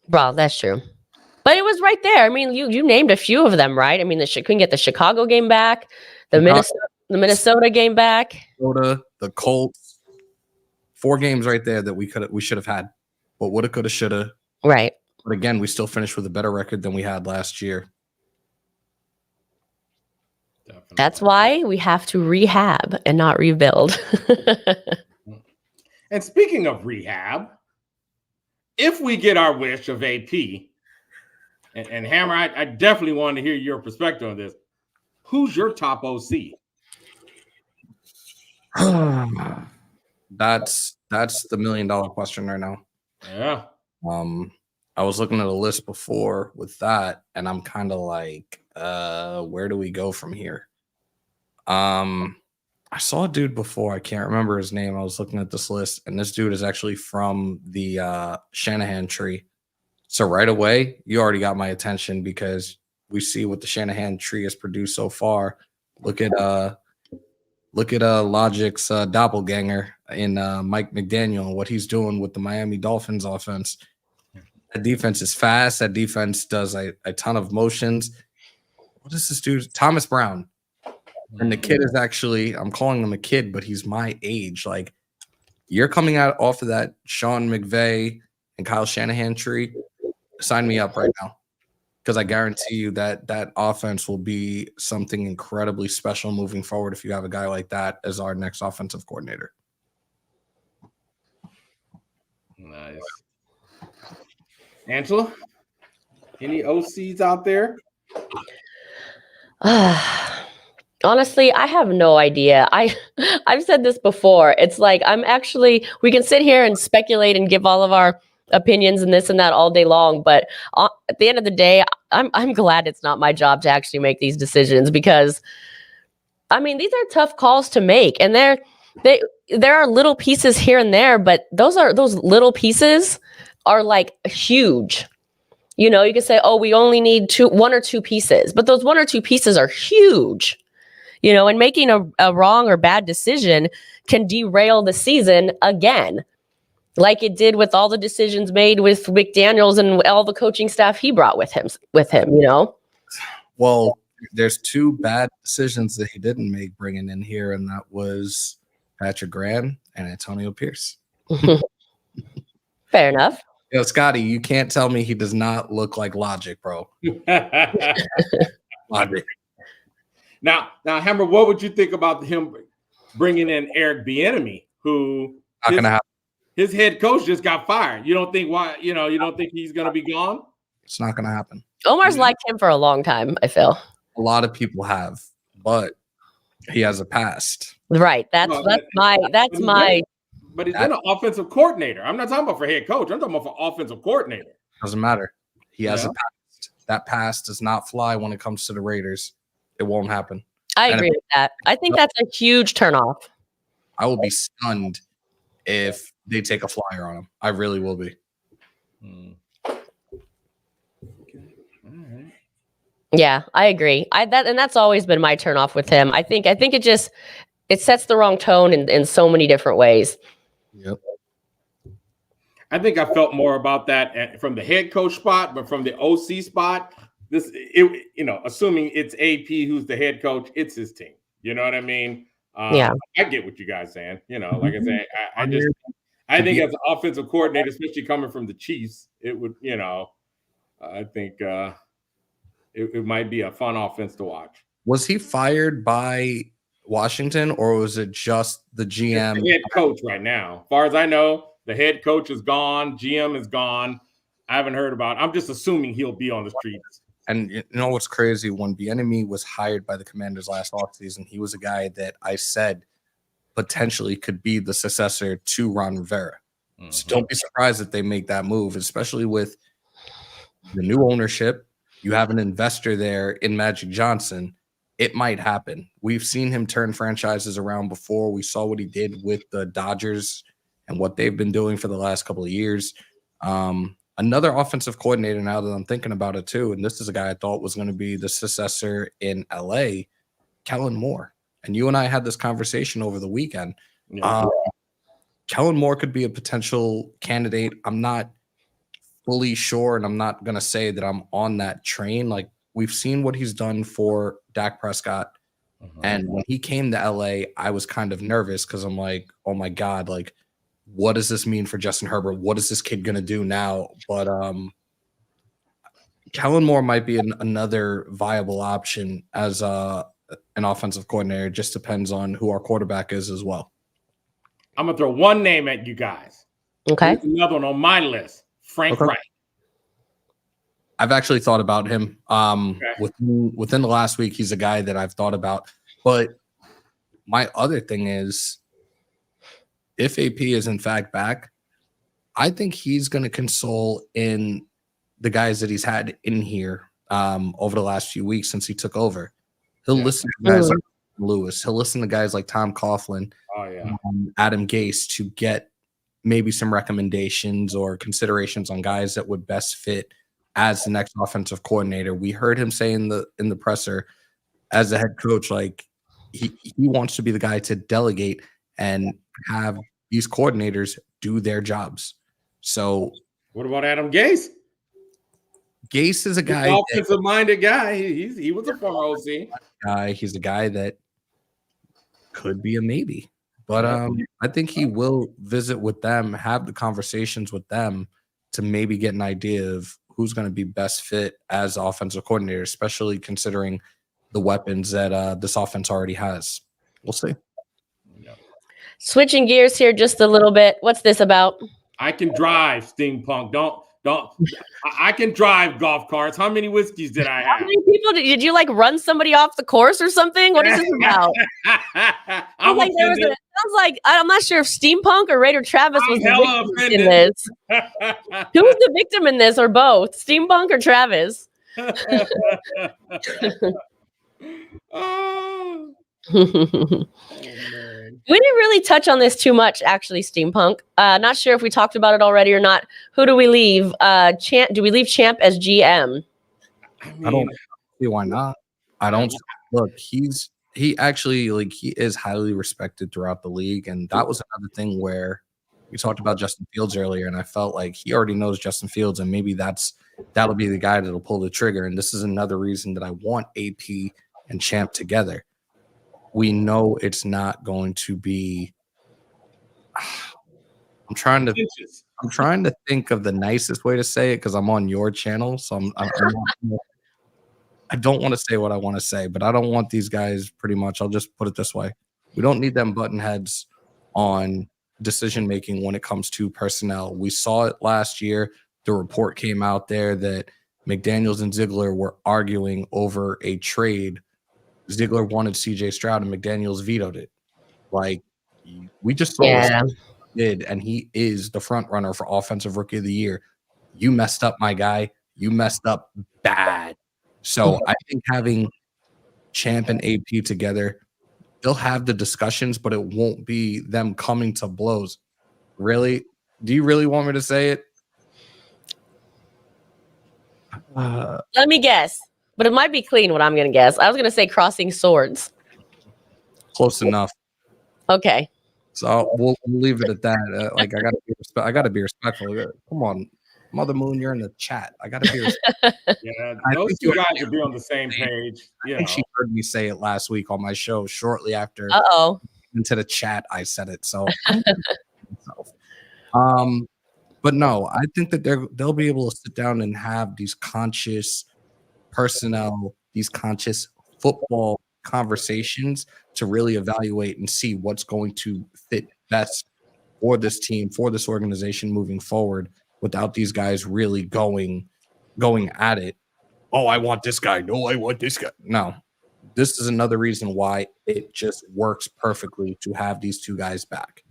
Well, that's true. But it was right there. I mean, you named a few of them, right? I mean, couldn't get the Chicago game back, the Minnesota game back, the Colts, 4 games right there that we should have had, but woulda, coulda, shoulda. Right. But again, we still finished with a better record than we had last year. Definitely. That's why we have to rehab and not rebuild. And speaking of rehab, if we get our wish of AP, and Hammer, I definitely want to hear your perspective on this. Who's your top OC? That's the $1 million question right now. Yeah. I was looking at a list before with that, and I'm kind of like, where do we go from here? I saw a dude before. I can't remember his name. I was looking at this list, and this dude is actually from the Shanahan tree. So right away, you already got my attention because we see what the Shanahan tree has produced so far. Look at Logic's doppelganger in Mike McDaniel and what he's doing with the Miami Dolphins offense. That defense is fast. That defense does a ton of motions. What is this dude? Thomas Brown. And the kid is actually, I'm calling him a kid, but he's my age. Like, you're coming out off of that Sean McVay and Kyle Shanahan tree. Sign me up right now. Because I guarantee you that that offense will be something incredibly special moving forward if you have a guy like that as our next offensive coordinator. Nice. Angela, any OCs out there? Honestly, I have no idea. I've said this before. It's like we can sit here and speculate and give all of our opinions and this and that all day long, but at the end of the day, I'm glad it's not my job to actually make these decisions because, I mean, these are tough calls to make, and there are little pieces here and there, but those little pieces are like huge. You know, you can say, oh, we only need 1 or 2 pieces, but those 1 or 2 pieces are huge. You know, and making a wrong or bad decision can derail the season again, like it did with all the decisions made with McDaniels and all the coaching staff he brought with him, you know? Well, there's 2 bad decisions that he didn't make bringing in here, and that was Patrick Graham and Antonio Pierce. Fair enough. Yo, Scotty, you can't tell me he does not look like Logic, bro. Logic. Now, Hammer, what would you think about him bringing in Eric Bieniemy, who not gonna happen. His head coach just got fired? You don't think you don't think he's gonna be gone? It's not gonna happen. Omar's liked him for a long time, I feel. A lot of people have, but he has a past. Right. That's my. But he's been an offensive coordinator. I'm not talking about for head coach. I'm talking about for offensive coordinator. Doesn't matter. He has a past. That past does not fly when it comes to the Raiders. It won't happen. I agree with that. I think that's a huge turnoff. I will be stunned if they take a flyer on him. I really will be. Okay. All right. Yeah, I agree. That's always been my turnoff with him. I think it sets the wrong tone in so many different ways. Yep. I think I felt more about that from the head coach spot, but from the OC spot, assuming it's AP who's the head coach, it's his team. You know what I mean? Yeah. I get what you guys saying. You know, like I say, I think as an offensive coordinator, especially coming from the Chiefs, it would, I think it might be a fun offense to watch. Was he fired by Washington, or was it just the GM? It's the head coach right now. As far as I know, the head coach is gone. GM is gone. I haven't heard about it. I'm just assuming he'll be on the streets. And you know what's crazy? When Bieniemy was hired by the Commanders last offseason, he was a guy that I said potentially could be the successor to Ron Rivera. Mm-hmm. So don't be surprised if they make that move, especially with the new ownership. You have an investor there in Magic Johnson. It might happen. We've seen him turn franchises around before. We saw what he did with the Dodgers and what they've been doing for the last couple of years. Another offensive coordinator, now that I'm thinking about it too, and this is a guy I thought was going to be the successor in LA, Kellen Moore. And you and I had this conversation over the weekend. Yeah. Kellen Moore could be a potential candidate. I'm not fully sure, and I'm not going to say that I'm on that train. Like, we've seen what he's done for Dak Prescott. And when he came to LA, I was kind of nervous because I'm like, oh my God, like, what does this mean for Justin Herbert? What is this kid going to do now? But Kellen Moore might be another viable option as an offensive coordinator. It just depends on who our quarterback is as well. I'm going to throw one name at you guys. Okay. Here's another one on my list, Frank Reich. I've actually thought about him. Within the last week, he's a guy that I've thought about. But my other thing is, if AP is in fact back, I think he's going to console in the guys that he's had in here over the last few weeks since he took over. He'll listen to guys like Lewis. He'll listen to guys like Tom Coughlin, Adam Gase to get maybe some recommendations or considerations on guys that would best fit as the next offensive coordinator. We heard him say in the presser as a head coach, like he wants to be the guy to delegate and have these coordinators do their jobs. So what about Adam Gase? Gase is a guy, offensive-minded guy. He was a former OC. He's a guy that could be a maybe. But I think he will visit with them, have the conversations with them to maybe get an idea of who's going to be best fit as offensive coordinator, especially considering the weapons that this offense already has. We'll see. Switching gears here just a little bit. What's this about? I can drive, steampunk. Don't. I can drive golf carts. How many whiskeys did I have? How many people did you like run somebody off the course or something? What is this about? I'm not sure if Steampunk or Raider Travis was the victim in this. Who was the victim in this, or both? Steampunk or Travis? We didn't really touch on this too much, actually, Steampunk. Not sure if we talked about it already or not. Who do we leave? Do we leave Champ as GM? I don't see why not. I don't look. He actually, like, he is highly respected throughout the league, and that was another thing where we talked about Justin Fields earlier, and I felt like he already knows Justin Fields, and maybe that'll be the guy that'll pull the trigger. And this is another reason that I want AP and Champ together. We know it's not going to be. I'm trying to think of the nicest way to say it because I'm on your channel, so I don't want to say what I want to say, but I don't want these guys. Pretty much, I'll just put it this way: we don't need them button heads on decision making when it comes to personnel. We saw it last year. The report came out there that McDaniels and Ziegler were arguing over a trade. Ziegler wanted CJ Stroud and McDaniels vetoed it. Like, we just saw what he did, and he is the front runner for Offensive Rookie of the Year. You messed up, my guy. You messed up bad. So I think having Champ and AP together, they'll have the discussions, but it won't be them coming to blows. Really? Do you really want me to say it? Let me guess. But it might be clean what I'm going to guess. I was going to say crossing swords. Close enough. Okay. So we'll leave it at that. I gotta be respectful. Come on, Mother Moon, you're in the chat. I gotta be respectful. Yeah, those two guys would be on the same page. I think she heard me say it last week on my show. Shortly after into the chat, I said it. So, but no, I think that they'll be able to sit down and have these conscious personnel, these conscious football conversations to really evaluate and see what's going to fit best for this team, for this organization moving forward, without these guys really going at it. Oh, I want this guy. No, I want this guy. No, this is another reason why it just works perfectly to have these two guys back.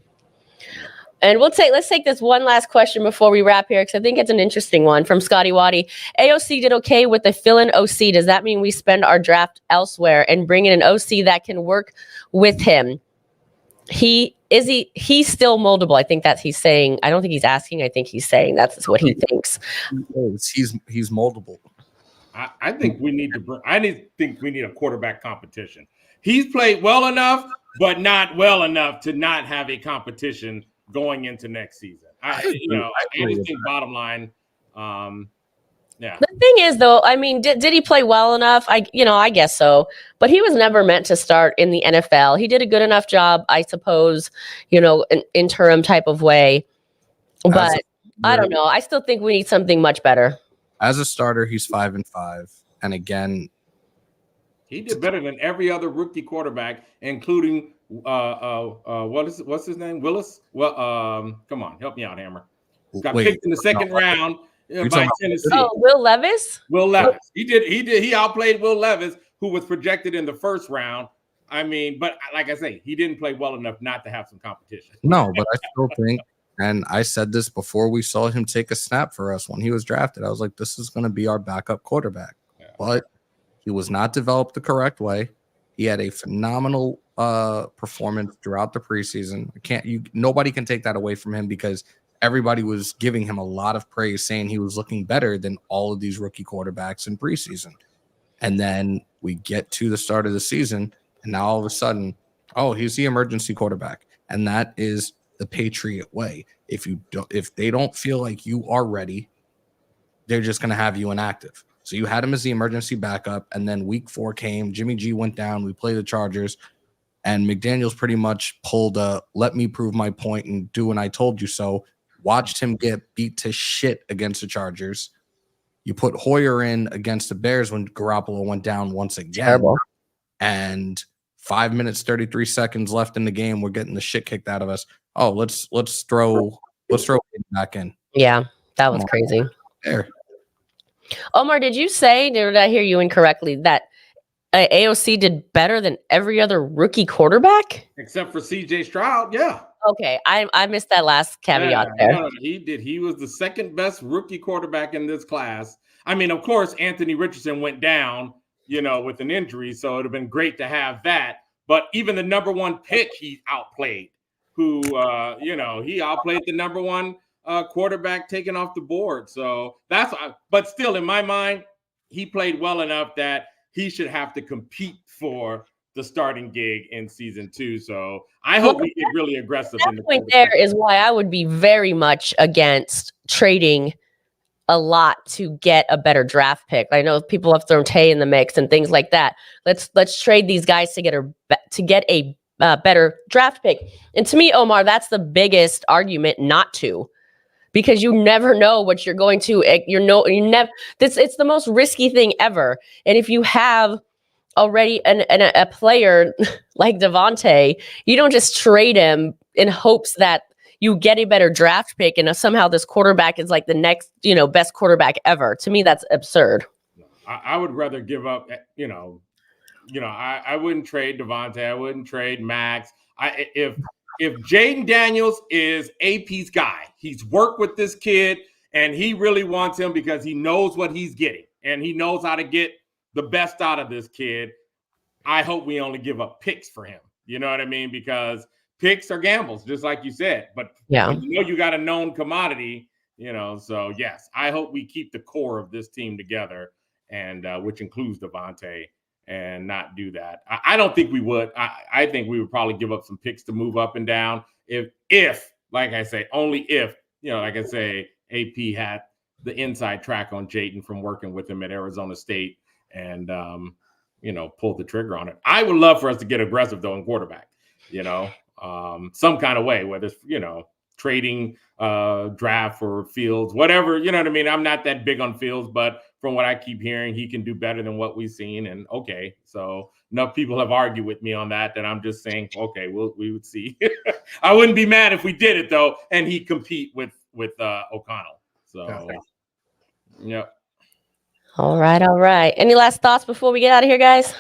And let's take this one last question before we wrap here, because I think it's an interesting one from Scotty Waddy. AOC did okay with the fill-in OC. Does that mean we spend our draft elsewhere and bring in an OC that can work with him? He is he's still moldable? I think that's he's saying. I don't think he's asking. I think he's saying that's what he thinks. He's moldable. I think we need a quarterback competition. He's played well enough, but not well enough to not have a competition going into next season. I think bottom line, yeah. The thing is, though, I mean, did he play well enough? I guess so. But he was never meant to start in the NFL. He did a good enough job, I suppose, an interim type of way. But I don't know. I still think we need something much better. As a starter, he's 5-5, and again, he did better than every other rookie quarterback, including what's his name, Willis. Well, come on, help me out, Hammer. Got picked in the second round by Tennessee. Oh, Will Levis. Will Levis. He outplayed Will Levis, who was projected in the first round. I mean, but like I say, he didn't play well enough not to have some competition. No, but I still think. And I said this before we saw him take a snap for us when he was drafted. I was like, this is going to be our backup quarterback. Yeah. But he was not developed the correct way. He had a phenomenal performance throughout the preseason. Nobody can take that away from him because everybody was giving him a lot of praise, saying he was looking better than all of these rookie quarterbacks in preseason. And then we get to the start of the season, and now all of a sudden, he's the emergency quarterback. And that is the Patriot way. If they don't feel like you are ready, they're just going to have you inactive. So you had him as the emergency backup, and then week 4 came. Jimmy G went down. We played the Chargers, and McDaniels pretty much pulled a let me prove my point and do what I told you so. Watched him get beat to shit against the Chargers. You put Hoyer in against the Bears when Garoppolo went down once again. Terrible. And 5 minutes, 33 seconds left in the game. We're getting the shit kicked out of us. Oh, let's throw it back in. Yeah, that was crazy. There. Omar, did I hear you incorrectly, that AOC did better than every other rookie quarterback? Except for CJ Stroud, yeah. Okay, I missed that last caveat there. No, he did. He was the second best rookie quarterback in this class. I mean, of course, Anthony Richardson went down, with an injury, so it would have been great to have that. But even the number 1 pick, he outplayed. He outplayed the number 1 quarterback taken off the board. So but still, in my mind, he played well enough that he should have to compete for the starting gig in season 2. So I hope we get really aggressive. That point there is why I would be very much against trading a lot to get a better draft pick. I know people have thrown Tay in the mix and things like that. Let's trade these guys to get a better draft pick. And to me, Omar, that's the biggest argument not to, because you never know what you're going to. It's the most risky thing ever. And if you have already a player like Devontae, you don't just trade him in hopes that you get a better draft pick and somehow this quarterback is like the next, best quarterback ever. To me, that's absurd. I would rather give up, I wouldn't trade Devontae. I wouldn't trade Max. If Jaden Daniels is AP's guy, he's worked with this kid and he really wants him because he knows what he's getting and he knows how to get the best out of this kid. I hope we only give up picks for him. You know what I mean? Because picks are gambles, just like you said. But yeah, you got a known commodity, So yes, I hope we keep the core of this team together, and which includes Devontae, and not do that. I don't think we would. I think we would probably give up some picks to move up and down. If like I say, only if, like I say, AP had the inside track on Jayden from working with him at Arizona State and, pulled the trigger on it. I would love for us to get aggressive, though, in quarterback, some kind of way, whether it's, trading draft for Fields, whatever, you know what I mean? I'm not that big on Fields, but from what I keep hearing, he can do better than what we've seen. And okay, so enough people have argued with me on that I'm just saying, okay, we would see. I wouldn't be mad if we did it, though, and he compete with O'Connell. So, yeah. All right. Any last thoughts before we get out of here, guys?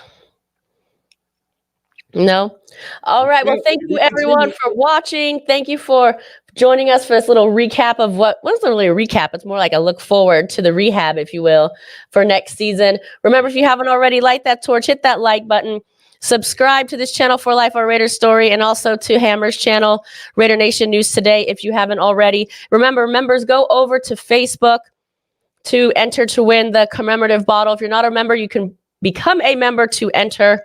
No? All right. Well, thank you, everyone, for watching. Thank you for joining us for this little recap of what wasn't really a recap. It's more like a look forward to the rehab, if you will, for next season. Remember, if you haven't already, light that torch, hit that like button, Subscribe to this channel for Life on Raider Story and also to Hammer's channel, Raider Nation News Today, if you haven't already. Remember, members, go over to Facebook to enter to win the commemorative bottle. If you're not a member, you can become a member to enter.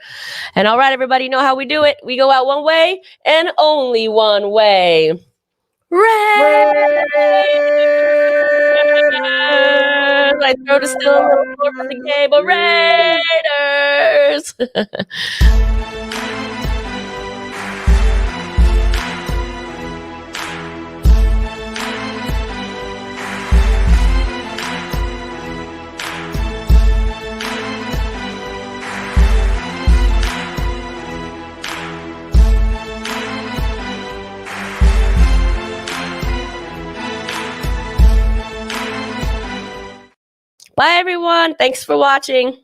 And all right, everybody, know how we do it. We go out one way and only one way. Raiders! My throat is still a little sore from the game, but Raiders! Bye, everyone. Thanks for watching.